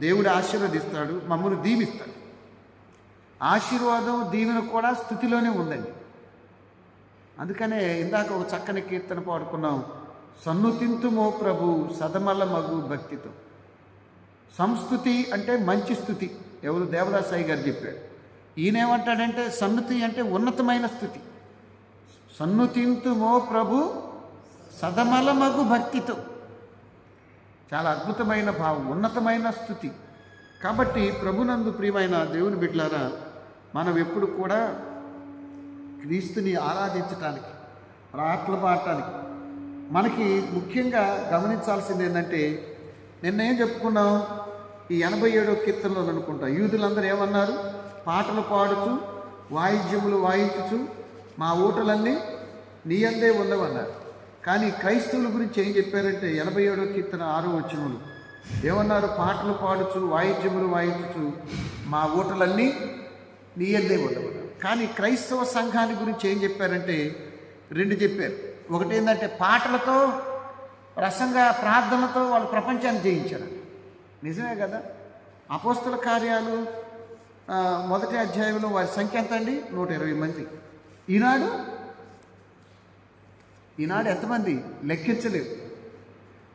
దేవుడు ఆశీర్వదిస్తాడు, మమ్మల్ని దీవిస్తాడు. ఆశీర్వాదం, దీవెన కూడా స్థుతిలోనే ఉందండి. అందుకనే ఇందాక ఒక చక్కని కీర్తన పాడుకున్నాం, సన్నుతింతుమో ప్రభు సదమల మగు భక్తితో. సంస్థుతి అంటే మంచి స్థుతి. ఎవరు? దేవదాసాయి గారు చెప్పాడు. ఈయనేమంటాడంటే సన్నుతి అంటే ఉన్నతమైన స్థుతి. సన్నుతింతుమో ప్రభు సదమల మగు భక్తితో. చాలా అద్భుతమైన భావం, ఉన్నతమైన స్థుతి. కాబట్టి ప్రభునందు ప్రియమైన దేవుని బిడ్డలారా, మనం ఎప్పుడు కూడా క్రీస్తుని ఆరాధించటానికి, పాటలు పాడటానికి మనకి ముఖ్యంగా గమనించాల్సింది ఏంటంటే, నిన్నేం చెప్పుకున్నాం? ఈ 87వ కీర్తనలో అనుకుంటా యూదులందరూ ఏమన్నారు? పాటలు పాడుచు, వాయిద్యములు వాయించుచు మా ఊటలన్నీ నీ అందే ఉండవన్నారు. కానీ క్రైస్తవుల గురించి ఏం చెప్పారంటే 87వ కీర్తన 6వ వచనంలో ఏమన్నారు? పాటలు పాడుచు, వాయిద్యములు వాయించుచు మా ఊటలన్నీ నీ అందే ఉండవన్నారు. కానీ క్రైస్తవ సంఘాన్ని గురించి ఏం చెప్పారంటే 2 చెప్పారు. ఒకటి ఏంటంటే పాటలతో, రసంగా ప్రార్థనతో వాళ్ళు ప్రపంచాన్ని జయించారు. నిజమే కదా? అపోస్తల కార్యాలు 1వ అధ్యాయంలో వారి సంఖ్య ఎంత అండి? 120 మంది. ఈనాడు ఎంతమంది? లెక్కించలేదు.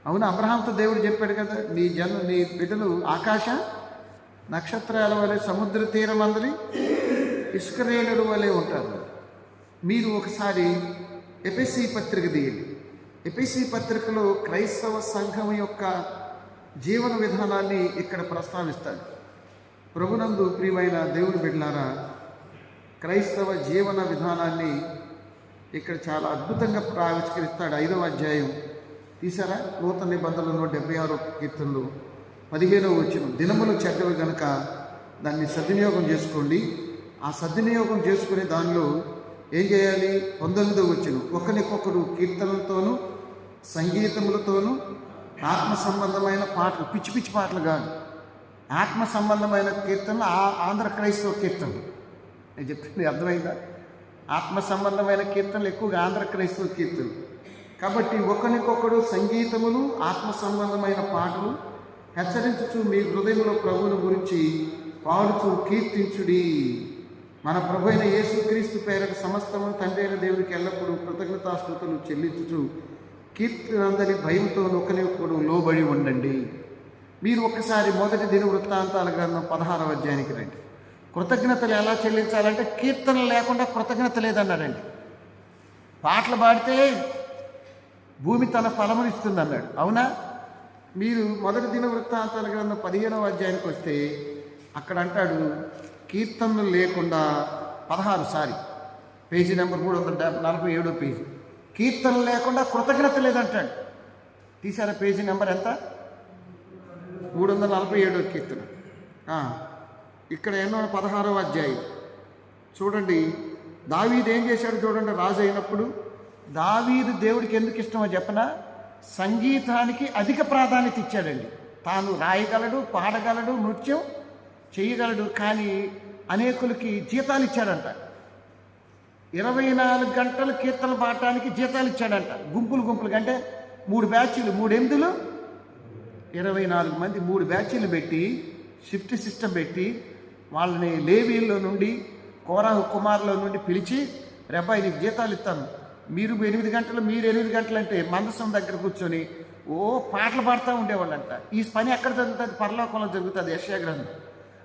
అవును, అబ్రహాంతో దేవుడు చెప్పాడు కదా, నీ బిడ్డలు ఆకాశ నక్షత్రాల వలె, సముద్ర తీరం అందరి ఇసుక రేణుల వలె ఉంటారు. మీరు ఒకసారి ఎఫెసీ పత్రిక తీయండి. ఎఫెసీ పత్రికలో క్రైస్తవ సంఘం యొక్క జీవన విధానాన్ని ఇక్కడ ప్రస్తావిస్తాడు. ప్రభునందు ప్రియమైన దేవుని బిడ్డలారా, క్రైస్తవ జీవన విధానాన్ని ఇక్కడ చాలా అద్భుతంగా ఆవిష్కరిస్తాడు. 5వ అధ్యాయం తీసారా? నూతన నిబంధనలో 76వ కీర్తనలో 15వ వచనం, దినములు చెడ్డవి గనుక దాన్ని సద్వినియోగం చేసుకోండి. ఆ సద్వినియోగం చేసుకునే దానిలో ఏం చేయాలి? 19వ వచనం, ఒకరికొకరు కీర్తనలతోనూ సంగీతములతోనూ ఆత్మ సంబంధమైన పాటలు, పిచ్చి పిచ్చి పాటలు కాదు, ఆత్మ సంబంధమైన కీర్తనలు, ఆంధ్ర క్రైస్తవ కీర్తనలు. నేను చెప్పింది అర్థమైందా? ఆత్మ సంబంధమైన కీర్తనలు ఎక్కువగా ఆంధ్ర క్రైస్తవ కీర్తనలు. కాబట్టి ఒకరికొకడు సంగీతములు, ఆత్మ సంబంధమైన పాటలు హెచ్చరించుచు మీ హృదయంలో ప్రభువుని గురించి పాడుచు కీర్తించుడి. మన ప్రభు అయిన యేసుక్రీస్తు పేరట సమస్తము తండ్రి అయిన దేవునికి ఎల్లప్పుడూ కృతజ్ఞతాస్తుతులు చెల్లించుచు కీర్తనందరి భయంతో ఒకరికొకడు లోబడి ఉండండి. మీరు ఒక్కసారి 1 దినవృత్తాంతాల గ్రంథం 16వ అధ్యాయానికి రండి. కృతజ్ఞతలు ఎలా చెల్లించాలంటే కీర్తనలు లేకుండా కృతజ్ఞత లేదన్నాడండి. పాటలు పాడితే భూమి తన ఫలమునిస్తుంది అన్నాడు. అవునా? మీరు 1 దినవృత్తాంతాల గ్రంథం 15వ అధ్యాయానికి వస్తే అక్కడ అంటాడు, కీర్తనలు లేకుండా 16 పేజీ నెంబర్ 347 పేజీ. కీర్తన లేకుండా కృతజ్ఞత లేదంటాడు. తీసారా పేజీ నెంబర్ ఎంత? 347 కీర్తన. ఇక్కడ ఎన్నో 16వ అధ్యాయం చూడండి. దావీదు ఏం చేశాడు చూడండి. రాజు అయినప్పుడు దావీదు దేవుడికి ఎందుకు ఇష్టమో చెప్పనా, సంగీతానికి అధిక ప్రాధాన్యత ఇచ్చాడండి. తాను రాయగలడు, పాడగలడు, నృత్యం చేయగలడు, కానీ అనేకులకి జీతాలు ఇచ్చాడంట. 24 గంటలు కీర్తనలు పాడటానికి జీతాలు ఇచ్చాడంట. గుంపులుగా, అంటే 3 బ్యాచీలు, 3 ఎనిమిదిలు 24 మంది 3 బ్యాచీలు పెట్టి, షిఫ్ట్ సిస్టమ్ పెట్టి, వాళ్ళని లేవీల్లో నుండి, కోరాహు కుమారులో నుండి పిలిచి, రెబ్బాయి నీకు జీతాలు ఇస్తాను, మీరు 8 గంటలు, మీరు 8 గంటలు అంటే మందసం దగ్గర కూర్చొని పాటలు పాడుతూ ఉండేవాళ్ళంట. ఈ పని ఎక్కడ జరుగుతుంది? పరలోకంలో జరుగుతుంది, యెషయా గ్రంథం.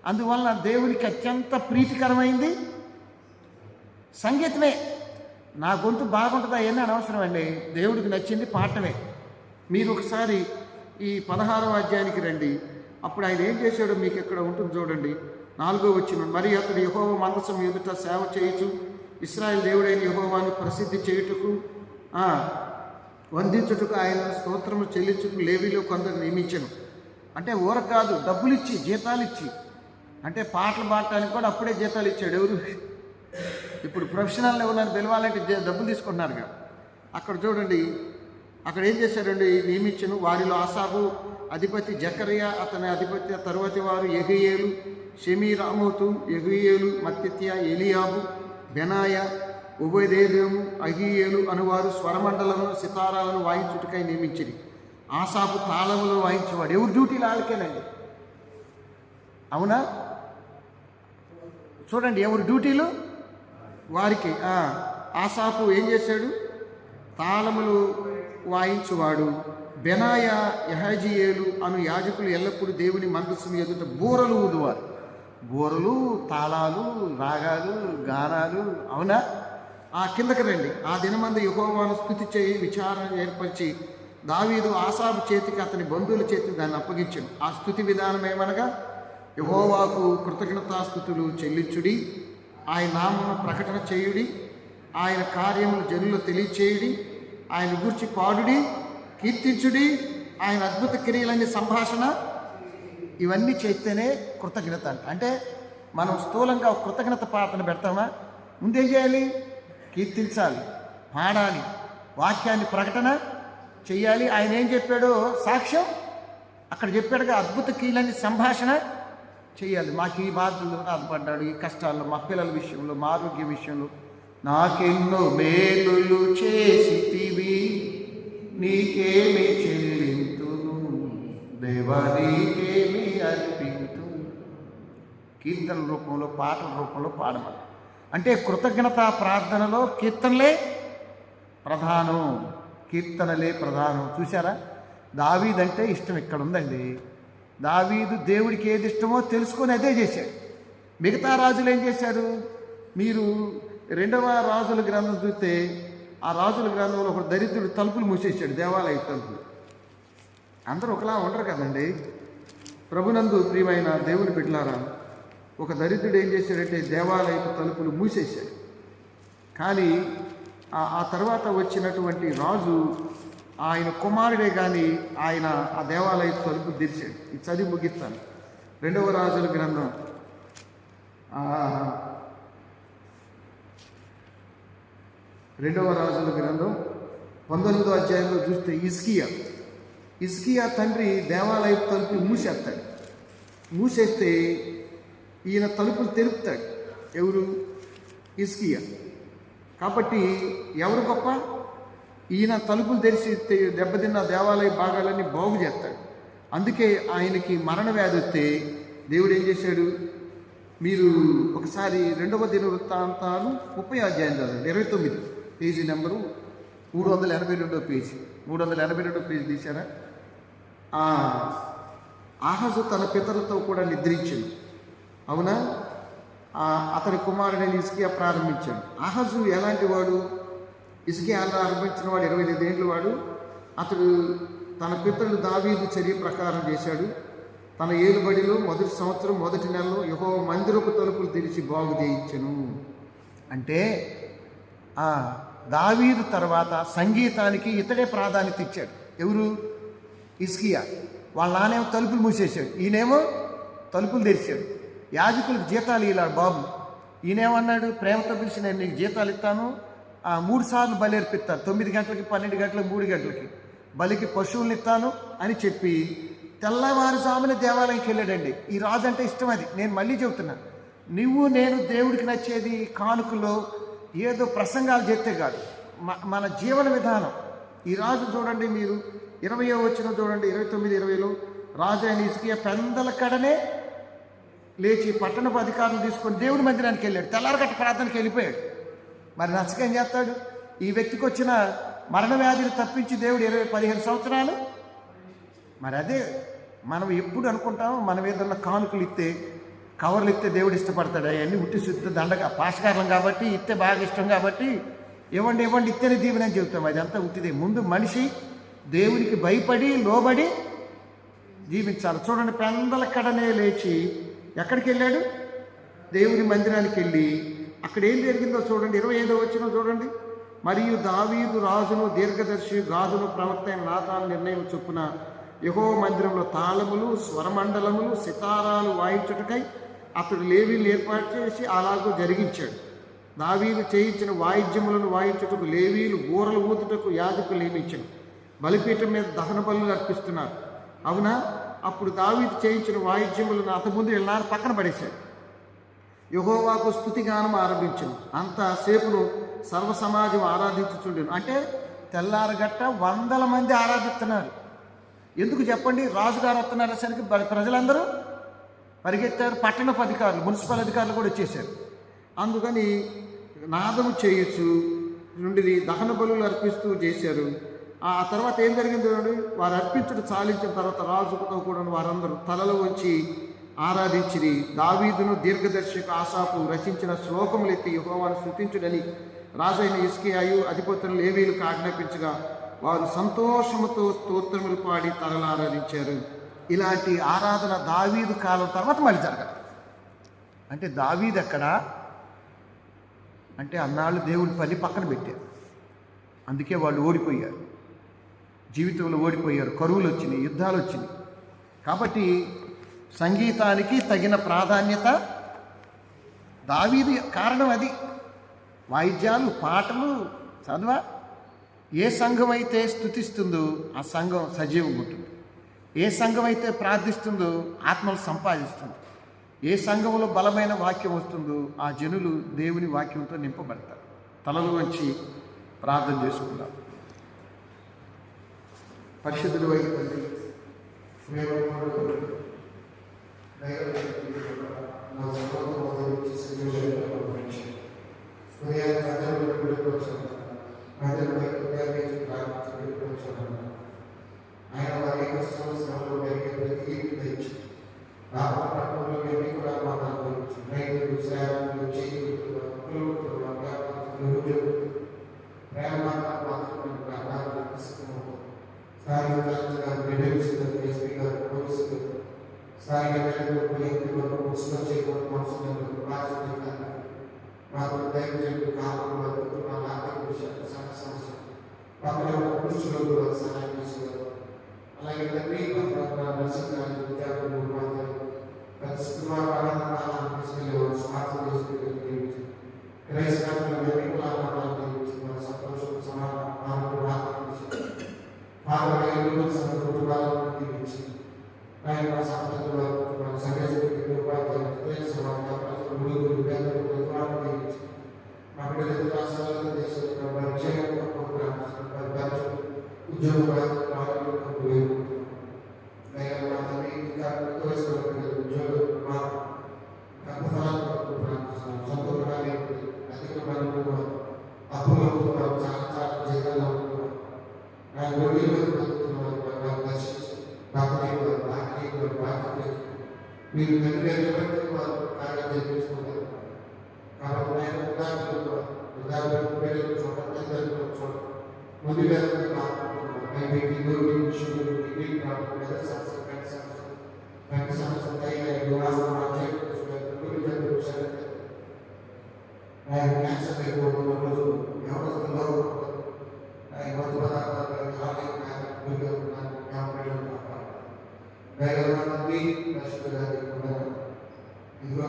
అందువల్ల దేవునికి అత్యంత ప్రీతికరమైంది సంగీతమే. నా గొంతు బాగుంటుందా ఏమీ అనవసరం అండి, దేవుడికి నచ్చింది పాడటమే. మీరు ఒకసారి ఈ 16వ అధ్యాయానికి రండి. అప్పుడు ఆయన ఏం చేశాడో మీకు ఇక్కడ ఉంటుంది చూడండి. 4వ వచనం. మరి అతడు యెహోవా మందసం ఎదుట సేవ చేయుచు ఇశ్రాయేలు దేవుడైన యెహోవాను ప్రసిద్ధి చేయుటకు వందించుటకు ఆయన స్తోత్రము చెల్లించుటకు లేవీలో కొందరు నియమించను. అంటే ఊర కాదు, డబ్బులు ఇచ్చి, జీతాలు ఇచ్చి. అంటే పాటలు పాడటానికి కూడా అప్పుడే జీతాలు ఇచ్చాడు. ఎవరు ఇప్పుడు ప్రొఫెషనల్ ఎవరైనా పిలవాలంటే డబ్బులు తీసుకుంటున్నారుగా. అక్కడ చూడండి, అక్కడ ఏం చేశారండి, నియమించను. వారిలో ఆసాబు అధిపతి జకరియా, అతని అధిపతి తరువాతి వారు యెహీయేలు, షెమీరామోతు, యెహీయేలు, మత్తిత్య, ఎలియాబు, బెనాయ, ఉబదేదోము, అహీయేలు అనువారు స్వరమండలను, సితారాలను వాయించుటకై నియమించిరి. ఆసాపు తాళములు వాయించేవాడు. ఎవరి డ్యూటీలు వాళ్ళకేనండి, అవునా? చూడండి, ఎవరి డ్యూటీలు వారికి. ఆసాపు ఏం చేశాడు? తాళములు వాయించువాడు. బెనాయ, యహజీయేలు అను యాజకులు ఎల్లప్పుడూ దేవుని మందసం ఎదుట బూరలు ఊదువారు. బూరలు, తాళాలు, రాగాలు, గానాలు, అవునా? కిందకి రండి. ఆ దినమందు యెహోవాను స్తుతి చేయి విచారణ ఏర్పరిచి దావీదు ఆసాబు చేతికి, అతని బంధువుల చేతికి దాన్ని అప్పగించాడు. ఆ స్తుతి విధానం ఏమనగా, యెహోవాకు కృతజ్ఞతాస్తుతులు చెల్లించుడి, ఆయన నామమును ప్రకటన చేయుడి, ఆయన కార్యములు జనులు తెలియచేయుడి, ఆయన గూర్చి పాడుడి, కీర్తించుడి, ఆయన అద్భుత క్రియలన్నీ సంభాషణ. ఇవన్నీ చేస్తేనే కృతజ్ఞత అంటే మనం స్థూలంగా ఒక కృతజ్ఞత ప్రార్థన పెడతామా? ముందేం చేయాలి? కీర్తించాలి, పాడాలి, వాక్యాన్ని ప్రకటన చెయ్యాలి. ఆయన ఏం చెప్పాడో సాక్ష్యం అక్కడ చెప్పాడుగా, అద్భుత క్రియలన్నీ సంభాషణ చేయాలి. మాకు ఈ బాధలు బాధపడ్డాడు, ఈ కష్టాల్లో, మా పిల్లల విషయంలో, మా ఆరోగ్య విషయంలో నాకెన్నో మేలులు చేసితివి, నీకేమి చెల్లింతును, దేవా నీకేమి అర్పింతు. కీర్తన రూపంలో, పాటల రూపంలో పాడమని. అంటే కృతజ్ఞత ప్రార్థనలో కీర్తనలే ప్రధానం, కీర్తనలే ప్రధానం. చూసారా? దావీదంటే ఇష్టం ఇక్కడ ఉందండి. దావీదు దేవుడికి ఏది ఇష్టమో తెలుసుకొని అదే చేశాడు. మిగతా రాజులు ఏం చేశారు? మీరు 2వ రాజుల గ్రంథం చూస్తే, ఆ రాజుల గ్రంథంలో ఒక దరిద్రుడు తలుపులు మూసేశాడు, దేవాలయ తలుపులు. అందరూ ఒకలా ఉండరు కదండి. ప్రభునందు ప్రియమైన దేవుని బిడ్డలారా, ఒక దరిద్రుడు ఏం చేశాడంటే దేవాలయపు తలుపులు మూసేశాడు. కానీ ఆ తర్వాత వచ్చినటువంటి రాజు, ఆయన కుమారుడే కానీ ఆయన ఆ దేవాలయ తలుపు తెరిచాడు. ఇది చదివి ముగిస్తాను. 2వ రాజుల గ్రంథం 19వ అధ్యాయంలో చూస్తే ఇస్కియా తండ్రి దేవాలయ తలుపులు మూసేస్తాడు. మూసేస్తే ఈయన తలుపులు తెరుపుతాడు. ఎవరు? ఇస్కియా. కాబట్టి ఎవరు గొప్ప? ఈయన తలుపులు తెరిచి దెబ్బతిన్న దేవాలయ భాగాలన్నీ బాగు చేస్తాడు. అందుకే ఆయనకి మరణ వ్యాధి వస్తే దేవుడు ఏం చేశాడు? మీరు ఒకసారి 2వ దినవృత్తాంతాలు 30వ అధ్యాయం చదవండి, 29 పేజీ నెంబరు 382 పేజీ. 382 పేజీ తీశారా? ఆహాజు తన పితరులతో కూడా నిద్రించాడు, అవునా? అతని కుమారుడైన ఇస్కియా ప్రారంభించాడు. ఆహాజు ఎలాంటి వాడు? ఇస్కియా ఆరంభించిన వాడు 25 ఏళ్ళ వాడు. అతడు తన పితరులు దావీదు చర్య ప్రకారం చేశాడు. తన ఏలుబడిలో మొదటి సంవత్సరం మొదటి నెలలో యెహోవా మందిరపు తలుపులు తెరిచి బాగు చేయించెను. అంటే దావీదు తర్వాత సంగీతానికి ఇతడే ప్రాధాన్యత ఇచ్చాడు. ఎవరు? హిజ్కియా. వాళ్ళ నానేమో తలుపులు మూసేశాడు, ఈయనేమో తలుపులు తెరిచాడు. యాజకులకు జీతాలు ఇలా బాబు. ఈయనేమన్నాడు? ప్రేమతో పిలిచి నేను నీకు జీతాలు ఇస్తాను, 3 సార్లు బలి అర్పిస్తాను, 9 గంటలకి, 12 గంటలకి, 3 గంటలకి బలికి పశువులను ఇస్తాను అని చెప్పి తెల్లవారుజామున దేవాలయంకి వెళ్ళాడండి. ఈ రాజు అంటే ఇష్టం. అది నేను మళ్ళీ చెబుతున్నాను, నువ్వు నేను దేవుడికి నచ్చేది కానుకలో ఏదో ప్రసంగాలు చేస్తే కాదు, మన జీవన విధానం. ఈ రాజు చూడండి, మీరు 20వ వచనం చూడండి, 29, 20లో రాజు అయిన హిజ్కియా పెందల కడనే లేచి పట్టణపు అధికారులు తీసుకొని దేవుడి మందిరానికి వెళ్ళాడు. తెల్లారగట్ట ప్రార్థనకి వెళ్ళిపోయాడు. మరి నచ్చక ఏం చేస్తాడు? ఈ వ్యక్తికి వచ్చిన మరణ వ్యాధిని తప్పించి దేవుడు 15 సంవత్సరాలు. మరి అదే మనం ఎప్పుడు అనుకుంటామో, మనం ఏదన్నా కానుకలు ఇస్తే, కవర్లు ఇస్తే దేవుడు ఇష్టపడతాడు. అవన్నీ ఉట్టి శుద్ధ దండగా పాషకారం కాబట్టి, ఇస్తే బాగా ఇష్టం కాబట్టి ఇవ్వండి ఇవ్వండి ఇస్తేనే దీవెన అని చెబుతాం. అదంతా ఉట్టిదే. ముందు మనిషి దేవునికి భయపడి లోబడి జీవించాలి. చూడండి, పెందల కడనే లేచి ఎక్కడికి వెళ్ళాడు? దేవుని మందిరానికి వెళ్ళి అక్కడ ఏం జరిగిందో చూడండి. 25వ వచనం చూడండి. మరియు దావీదు రాజును దీర్ఘదర్శి గాదును ప్రవక్త అయిన నాతాను నిర్ణయం చొప్పున యెహోవా మందిరంలో తాళములు, స్వరమండలములు, సితారాలు వాయించుటకై అతడు లేవీలు ఏర్పాటు చేసి అలాగూ జరిగించాడు. దావీదు చేయించిన వాయిద్యములను వాయించుటకు లేవీలు, ఊరలు ఊతుటకు యాజకులు నియమించాడు. బలిపీఠం మీద దహన బలులు అర్పిస్తున్నారు. అవునా? అప్పుడు దావీదు చేయించిన వాయిద్యములను అతని ముందు వెళ్ళినారు, పక్కన పడేశాడు. యెహోవాకు స్తుతిగానం ఆరంభించను. అంతసేపును సర్వ సమాజం ఆరాధించుచుండెను. అంటే తెల్లారగట్ట 100 మంది ఆరాధిస్తున్నారు. ఎందుకు చెప్పండి? రాజుగారు వస్తున్నారు సరికి ప్రజలందరూ పరిగెత్తారు. పట్టణపు అధికారులు, మున్సిపల్ అధికారులు కూడా వచ్చేసారు. అందుకని నాదము చేయొచ్చు నుండి దహన బలులు అర్పిస్తూ చేశారు. ఆ తర్వాత ఏం జరిగింది చూడండి. వారు అర్పించుడు చాలించిన తర్వాత రాజుతో కూడా వారందరూ తలలు వంచి ఆరాధించిరి. దావీదును దీర్ఘదర్శక ఆసాపు రచించిన శ్లోకములు ఎత్తి యెహోవాను స్తుతించుడని రాజు అయిన హిజ్కియాయు అధిపతులు లేవీయులకు ఆజ్ఞాపించగా వారు సంతోషముతో స్తోత్రములు పాడి తలలు ఆరాధించారు. ఇలాంటి ఆరాధన దావీదు కాలం తర్వాత మళ్ళీ జరగాలి. అంటే దావీదు ఎక్కడ అంటే అన్నాళ్ళు దేవుడి పని పక్కన పెట్టారు. అందుకే వాళ్ళు ఓడిపోయారు, జీవితంలో ఓడిపోయారు. కరువులు వచ్చినాయి, యుద్ధాలు వచ్చినాయి. కాబట్టి సంగీతానికి తగిన ప్రాధాన్యత దావీదు కారణం అది. వాయిద్యాలు, పాటలు చదవ. ఏ సంఘం అయితే స్తుతిస్తుందో ఆ సంఘం సజీవంగా ఉంటుంది. ఏ సంఘం అయితే ప్రార్థిస్తుందో ఆత్మలు సంపాదిస్తుంది. ఏ సంఘంలో బలమైన వాక్యం వస్తుందో ఆ జనులు దేవుని వాక్యంతో నింపబడతారు. తలలు వంచి ప్రార్థన చేసుకుందాం. పరిశుద్ధుడు అయిన తండ్రి, ఆయన వారి సంవత్సరంలో ప్రతి కూడా మాట్లాడుకోవచ్చు. రైతులు, సేవకులు, చేతులు, ప్రేమ మాకు దయచేసి కాపాడు. ఆర్థిక విషయాలు సమస్య పక్కన పురుషులు సహాయం చేసేవారు. అలాగే తండ్రి నర్సింగ్ విద్యార్థులు తీసుకెళ్ళేవారు. స్మార్ట్ చేసుకెళ్ళి సంతోషం సమాధానం కుటుంబాలను దీవించి ఆయన సంపదలు సంఘ మీరు తండ్రి వారు కార్యం చేయించుకుంటారు. కాబట్టి ముందుగా ఆయన క్యాన్సర్ అయిపోతున్న రోజు ఎవరిలో ఆయన మత్తు పదార్థాలు మంది దర్శకులు గారి ఇదిగో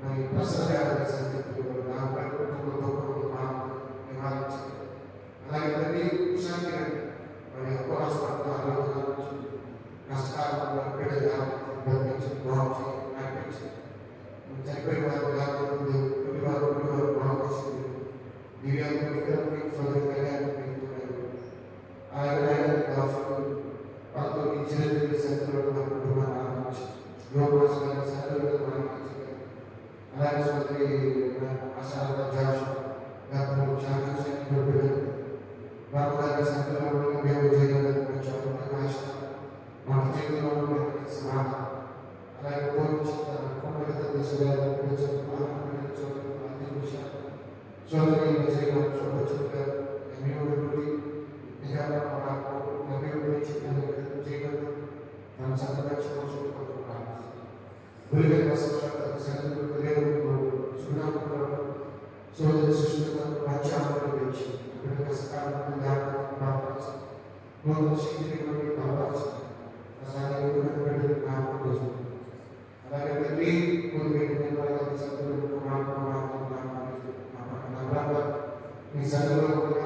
మరి ప్రసన్న సంగీతులు నా కుటుంబంలో నివారించింది. అలాగే ప్రతి విషయానికి మరి ఎక్కువ హాస్పిటల్ ఆరోగ్యం కష్టాలు బిడ్డగా నడిపించి చనిపోయిన వారు కాకుండా వారు బాగుంది దివ్యాంగులు సోదరు కళ్యాణం వాళ్ళతో ఇచ్చిన సంతలో యోగ సంతలో అలాగే సోదరి ఆశాల జాష్ వారి సంతలో మేము చేయడానికి వచ్చాము మన జీవితంలో అలాగే సోదరి ఈ సంఘంలో కూడా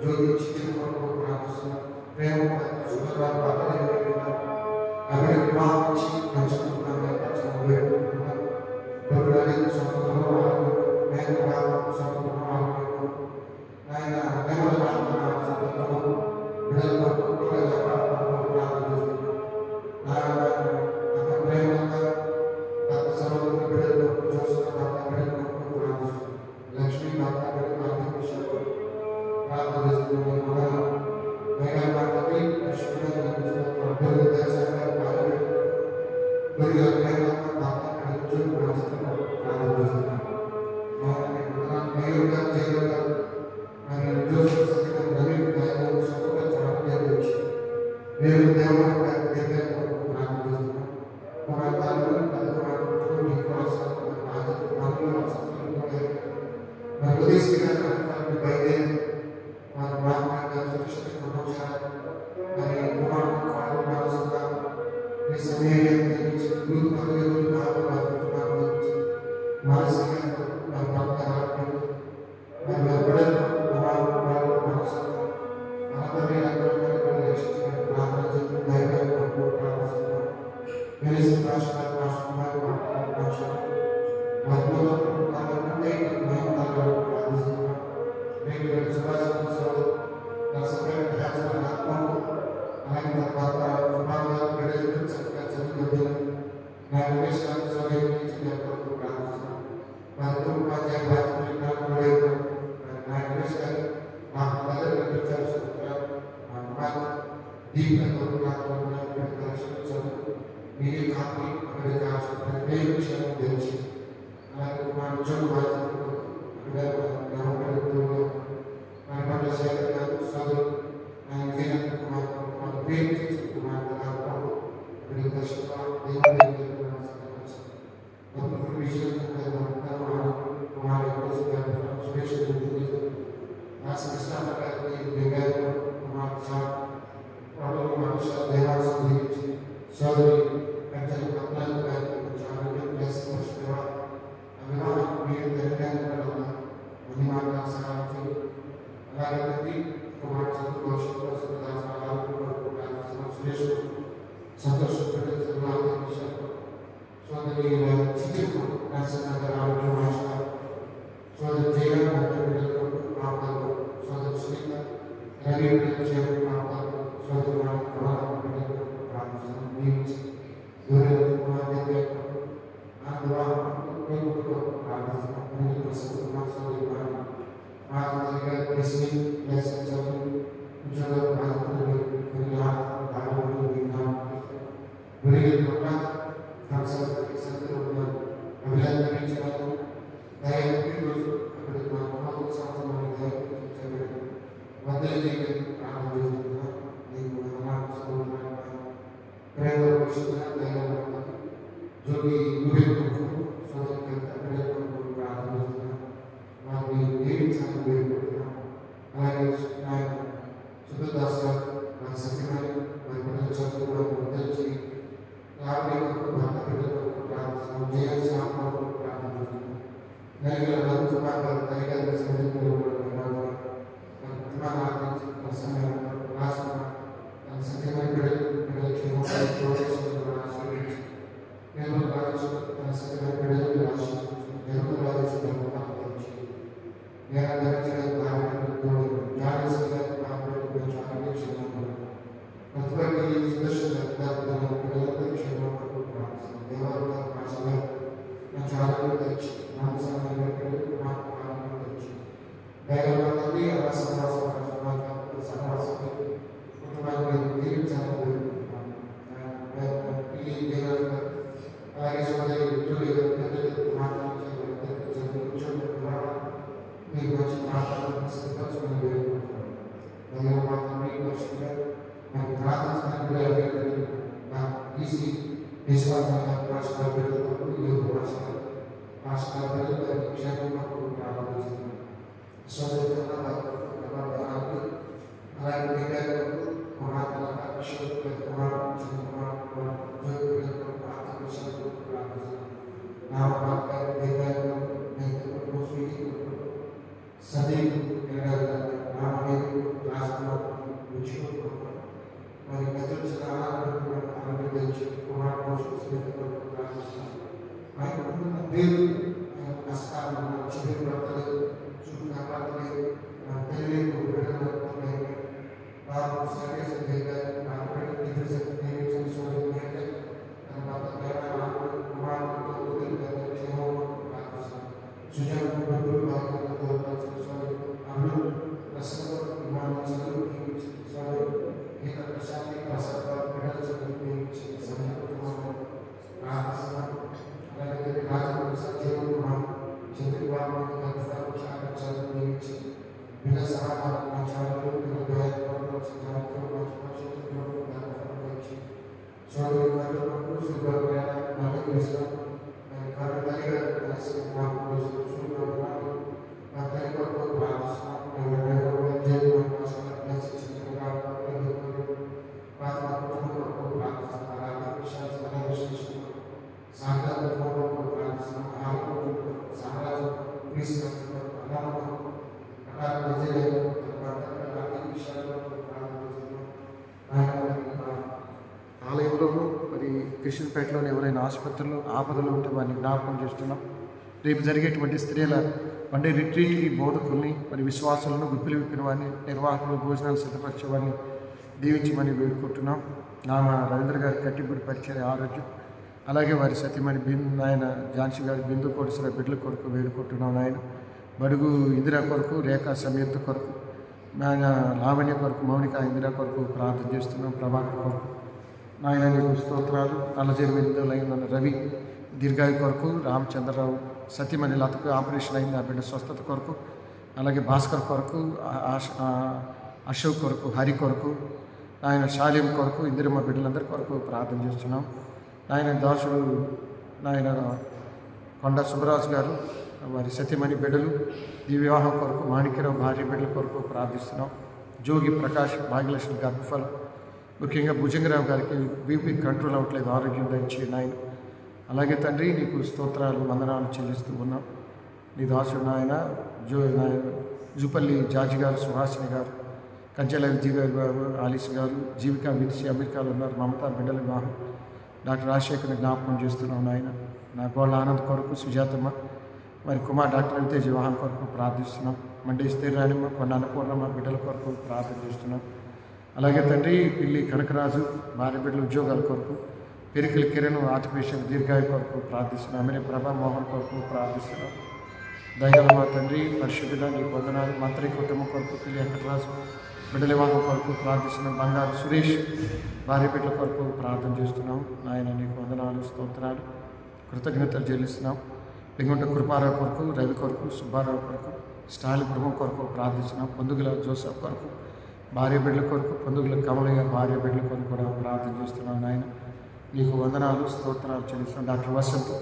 జ్యోతి చిన్న కొరకు ప్రార్థిస్తున్నాం. ప్రేమ శుభ్రత అవి వివాహించి పంచుకుంటున్నాం. సంబంధంలో మేలు సంబంధంలో ఆయన ప్రేమల సంబంధంలో బిడ్డల లక్ష్మీ Sadi, మరి పెద్దలు చాలా అనుగ్రహించి కుమారుడు ప్రార్థిస్తున్నాం. ఆయన ఉంటున్న పేరు కష్టాలు చివరి భర్తలు చుట్టూ కాపాడలేదు పెళ్ళి వారు సర్వేసంగా ఆలయంలోనూ మరి కృష్ణపేటలోని ఎవరైనా ఆసుపత్రులు ఆపదలు ఉంటే వారిని జ్ఞాపకం చేస్తున్నాం. రేపు జరిగేటువంటి స్త్రీల వండే రిట్రీట్కి బోధకుల్ని మరి విశ్వాసాలను గుప్పిలు విప్పిన వారిని నిర్వాహకులు భోజనాలు సిద్ధపరిచే వారిని దీవించమని వేడుకుంటున్నాం. నామ రవీంద్ర గారి కట్టిబడి పరిచయ ఆరోగ్యం, అలాగే వారి సతీమణి ఆయన ఝాన్సీ గారి బిందు కోడిసిన బిడ్డల కొరకు వేడుకుంటున్నాం. ఆయన బడుగు ఇందిరా కొరకు, రేఖా సమేత కొరకు, ఆయన లావణ్య కొరకు, మౌనిక ఇందిరా కొరకు ప్రార్థన చేస్తున్నాం. ప్రభాకర్ కొరకు నాయన నీకు స్తోత్రాలు. నల్లజేరు విందులైన రవి దీర్ఘాయు కొరకు, రామచంద్రరావు సతీమణి లతకు ఆపరేషన్ అయింది ఆ బిడ్డ స్వస్థత కొరకు, అలాగే భాస్కర్ కొరకు, అశోక్ కొరకు, హరి కొరకు, ఆయన శాలిం కొరకు, ఇందిరమ్మ బిడ్డలందరి కొరకు ప్రార్థన చేస్తున్నాం. ఆయన దాసుడు నాయన కొండ సుబ్బరాజు గారు వారి సతీమణి బిడ్డలు ఈ వివాహం కొరకు, మాణిక్యరావు భార్య బిడ్డల కొరకు ప్రార్థిస్తున్నాం. జోగి ప్రకాష్ భాగ్యలక్ష్మి గర్భఫలం, ముఖ్యంగా భుజంగరావు గారికి బీపీ కంట్రోల్ అవ్వట్లేదు, ఆరోగ్యం దయచేయండి ఆయన. అలాగే తండ్రి నీకు స్తోత్రాలు వందనాలు చెల్లిస్తూ ఉన్నాం. నీ దాసుడు నాయన జూపల్లి జార్జి గారు, సుహాసిని గారు, కంచెల విజయ్ గారు, ఆలిస్ గారు, జీవిక విడిచి అమెరికాలో ఉన్నారు. మమతా బిడ్డల వివాహం డాక్టర్ రాజశేఖర్ని జ్ఞాపకం చేస్తున్నాం నాయన. నా గోళ్ళ ఆనంద్ కొరకు, సుజాతమ్మ మరి కుమార్ డాక్టర్ రవితేజ్ వివాహం కొరకు ప్రార్థిస్తున్నాం. మండే స్థిరాణిమ్మ, కొండ అన్నపూర్ణమ్మ బిడ్డల కొరకు ప్రార్థన చేస్తున్నాం. అలాగే తండ్రి పిల్లి కనకరాజు భార్య బిడ్డల ఉద్యోగాల కొరకు, పెరికల కిరణ్ ఆర్టిఫిషియల్ దీర్ఘాయు కొరకు ప్రార్థిస్తున్నాం. అమినే ప్రభా మోహన్ కొరకు ప్రార్థిస్తున్నాం. దయగల మా తండ్రి పరిశుద్ధుల నీకు వందనాలు. మంత్రి కుటుంబం కొరకు పిల్లి వెంకటరాజు బిడ్డల వివాహం కొరకు ప్రార్థిస్తున్నాం. బంగారు సురేష్ భార్య బిడ్డల కొరకు ప్రార్థన చేస్తున్నాం. నాయన నీకు వందనాలు స్తోత్రాలు కృతజ్ఞతలు చెల్లిస్తున్నాం. లింగుంట కృపారావు కొరకు, రవి కొరకు, సుబ్బారావు కొరకు, స్టాలి కుటుంబం కొరకు ప్రార్థిస్తున్నాం. పొందుగుల జోసఫ్ కొరకు భార్య బిడ్డల కొరకు, పొందుగుల కమలయ్య భార్య బిడ్డల కొరకు కూడా ప్రార్థన చేస్తున్నాం. నాయన నీకు వందనాలు స్తోత్రాలు చెల్లిస్తున్నాం. డాక్టర్ వసంత్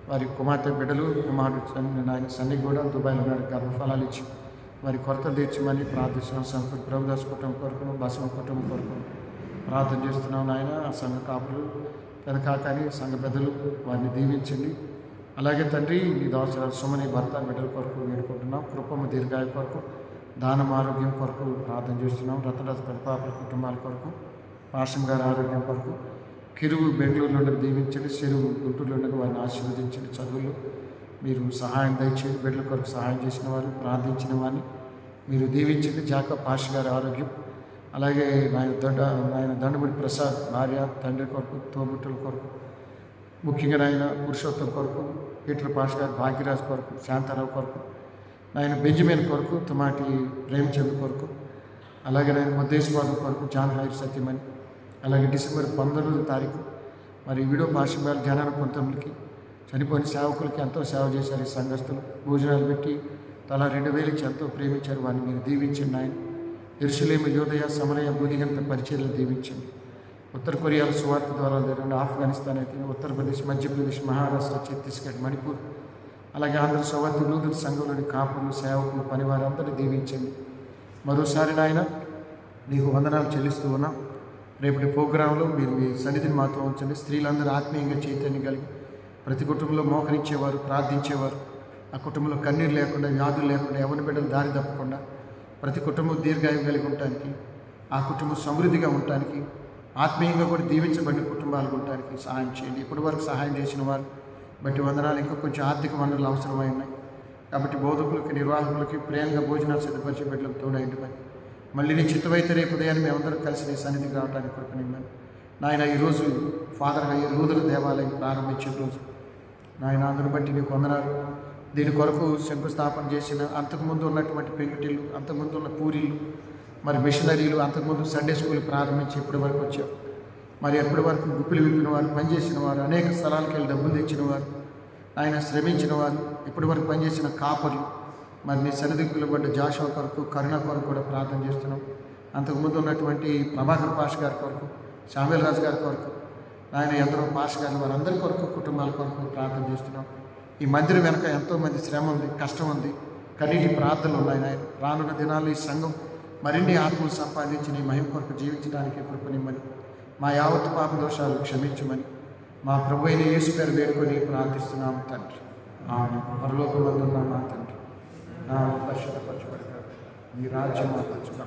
వారి కుమార్తె బిడ్డలు కుమారుడు నాయన సన్ని కూడా దుబాయ్లో ఉన్నాడు, గర్భఫలాలు ఇచ్చి వారి కొరతలు తీర్చమని ప్రార్థిస్తున్నాం. సంఘ ప్రభుదాస్ కుటుంబం కొరకు, బసవ కుటుంబం కొరకు ప్రార్థన చేస్తున్నాం. నాయన ఆ సంఘ కాపులు పెద్ద కాకాని సంఘ పెద్దలు వారిని దీవించండి. అలాగే తండ్రి నీ దాసుల సుమని భర్త బిడ్డల కొరకు వేడుకుంటున్నాం. కృపమ దీర్ఘాయు కొరకు, దానం ఆరోగ్యం కొరకు ప్రార్థన చేస్తున్నాం. రతనరాజు పెద్దపాపల కుటుంబాల కొరకు, పాషం గారి ఆరోగ్యం కొరకు, కిరువు బెంగళూరులో ఉండగా దీవించండి, చెరువు గుంటూరులో ఉండగా వారిని ఆశీర్వదించండి. చదువులు మీరు సహాయం దయచేయండి. బిడ్డల కొరకు సహాయం చేసిన వారు, ప్రార్థించిన వారిని మీరు దీవించండి. జాకబ్ పాష గారి ఆరోగ్యం, అలాగే ఆయన దండముడి ప్రసాద్ భార్య తండ్రి కొరకు, తోబుట్టుల కొరకు, ముఖ్యంగా నాయన పురుషోత్తం కొరకు, పీటర్ పాష గారి భాగ్యరాజు కొరకు, శాంతారావు కొరకు, నాయన బెంజమిన్ కొరకు, తుమాటి ప్రేమచంద్ కొరకు, అలాగే నాయన ముద్దేశ్వరం కొరకు, జాన్ హైర్ సత్యమని, అలాగే డిసెంబర్ 19వ తారీఖు మరి వీడియో భాష జనాన పంతొమ్మిదికి చనిపోయిన సేవకులకి ఎంతో సేవ చేశారు. ఈ సంఘస్థులు భోజనాలు పెట్టి తలా 2000 ఇచ్చి ఎంతో ప్రేమించారు. వారిని మీరు దీవించండి. ఆయన యెరూషలేము, యూదయ, సమరయ, బూదిగంత పరిచర్యలు దీవించండి. ఉత్తర కొరియాలో సువార్త ద్వారా జరగండి. ఆఫ్ఘనిస్తాన్ అయితే, ఉత్తరప్రదేశ్, మధ్యప్రదేశ్, మహారాష్ట్ర, ఛత్తీస్గఢ్, మణిపూర్, అలాగే ఆంధ్ర సౌవర్తి లూథర్ సంఘంలోని కాపులు, సేవకులు, పనివారందరినీ దీవించండి. మరోసారి నాయన నీకు వందనాలు చెల్లిస్తూ ఉన్నాం. రేపటి ప్రోగ్రాంలో మీరు మీ సన్నిధిని మాతో ఉంచండి. స్త్రీలందరూ ఆత్మీయంగా చైతన్యం కలిగి ప్రతి కుటుంబంలో మోకరించేవారు, ప్రార్థించేవారు, ఆ కుటుంబంలో కన్నీరు లేకుండా, వ్యాధులు లేకుండా, ఎవరి బిడ్డలు దారి తప్పకుండా ప్రతి కుటుంబం దీర్ఘాయువు కలిగి ఉండటానికి ఆ కుటుంబం సమృద్ధిగా ఉండటానికి, ఆత్మీయంగా కూడా దీవించబడిన కుటుంబాలు ఉండటానికి సహాయం చేయండి. ఇప్పటి వరకు సహాయం చేసిన వారు బట్టి వందనాలు. ఇంకా కొంచెం ఆర్థిక వనరులు అవసరమై ఉన్నాయి కాబట్టి బోధకులకి, నిర్వాహకులకి ప్రేమగా భోజనాలు సిద్ధపరిచే బిడ్డలకు తోడైంది మరి. మళ్ళీ నీ చిత్తమైతే రేపు ఉదయాన్ని మేమందరం కలిసి నీ సన్నిధికి రావడానికి కృపనిమ్మని నాయన. ఈరోజు ఫాదర్ అయ్యే రూదల దేవాలయం ప్రారంభించే రోజు నాయన, అందును బట్టి నీకు వందనాలు. దీని కొరకు శంకుస్థాపన చేసిన అంతకుముందు ఉన్నటువంటి పెంకుటిల్లు, అంతకుముందు ఉన్న పూరీలు, మరి మిషనరీలు, అంతకుముందు సండే స్కూల్ ప్రారంభించి ఇప్పటి వరకు వచ్చారు. మరి ఎప్పటి వరకు గుప్పిలు విప్పిన వారు, పనిచేసిన వారు, అనేక స్థలాలకు వెళ్ళి డబ్బులు తెచ్చిన వారు, ఆయన శ్రమించిన వారు, ఇప్పటి వరకు పనిచేసిన కాపర్లు, మరి నీ సన్నిధికి పిలువబడ్డ జాషువా కొరకు, కరుణ కొరకు కూడా ప్రార్థన చేస్తున్నాం. అంతకుముందు ఉన్నటువంటి ప్రభాకర్ పాష్ గారి కొరకు, శామ్యుల్ రాజు గారి కొరకు, ఆయన ఎందరో పాష్ గారి వారందరి కొరకు, కుటుంబాల కొరకు ప్రార్థన చేస్తున్నాం. ఈ మందిరం వెనక ఎంతోమంది శ్రమ ఉంది, కష్టం ఉంది, కన్నీటి ప్రార్థనలు ఉన్నాయి నాయన. రానున్న దినాల్లో ఈ సంఘం మరిన్ని ఆత్మలు సంపాదించి నీ మహిమ కొరకు జీవించడానికి కృపనిమ్మని, మా యావత్ పాప దోషాలు క్షమించమని మా ప్రభు అయిన యేసు పేరు వేడుకొని ప్రార్థిస్తున్నాము తండ్రి. ఆమె పరలోకమందున్న మా తండ్రి, నా పరిశుద్ధపరచబడగా మీ రాజ్యం మార్చుగా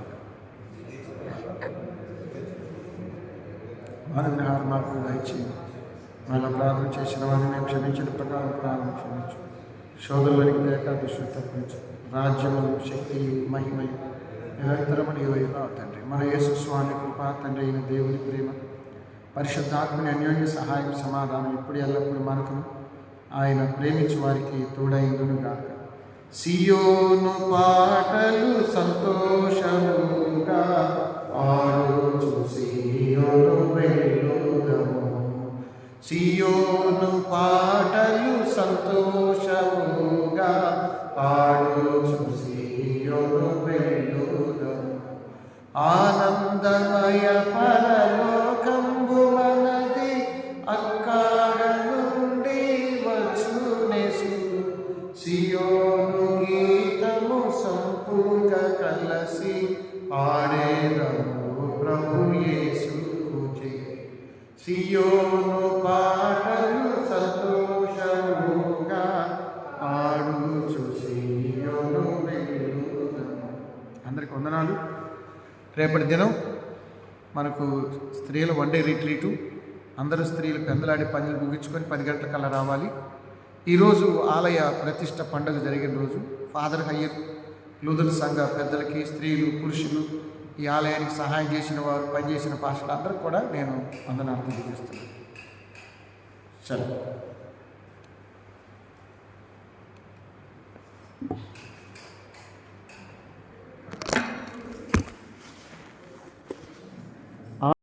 మానవిహారం మాకు దయచేయండి. మళ్ళీ ప్రార్థన చేసిన వారిని మేము క్షమించిన ప్రకారం ప్రార్థన క్షమించు. శోధనలోనికి లేక దుష్టులు తప్పించు. రాజ్యములు, శక్తి, మహిమయు నిరంతరమని ఇవ్వగా తండ్రి. మన యేసు స్వామి కృప, తండ్రి అయిన దేవుని ప్రేమ, పరిశుద్ధాత్మని అన్యోన్య సహాయం, సమాధానం ఇప్పుడు ఎల్లప్పుడూ మనకు ఆయన ప్రేమించు వారికి తోడైండునుగాక. సియోను పాటలు సంతోషముగా పాడుచు సియోను వెళ్ళుదము. సియోను పాటలు సంతోషముగా పాడుచు సియోను వెళ్ళుదము. ఆనందమయ పరలోకంబు మనది, అక్కడ నుండి వచ్చునేసు సియోను గీతము సంపూగా కలసి పాడేదము ప్రభు యేసుకు జయ. సియోను పాటలు సంతోషముగా పాడుచు సియోను వెళ్ళుదము. అందరికి వందనాలు. రేపటి దినం మనకు స్త్రీల వన్డే రిట్రీటు. అందరూ స్త్రీలు పెందలాడి పనులు ముగించుకొని 10 గంటలకల్లా రావాలి. ఈరోజు ఆలయ ప్రతిష్ట పండుగ జరిగిన రోజు. ఫాదర్ హయ్యర్, లూథరన్ సంఘ పెద్దలకి, స్త్రీలు, పురుషులు, ఈ ఆలయానికి సహాయం చేసిన వారు, పనిచేసిన పాస్టర్లు అందరూ కూడా నేను వందనాలు తెలియజేస్తున్నాను. సరే.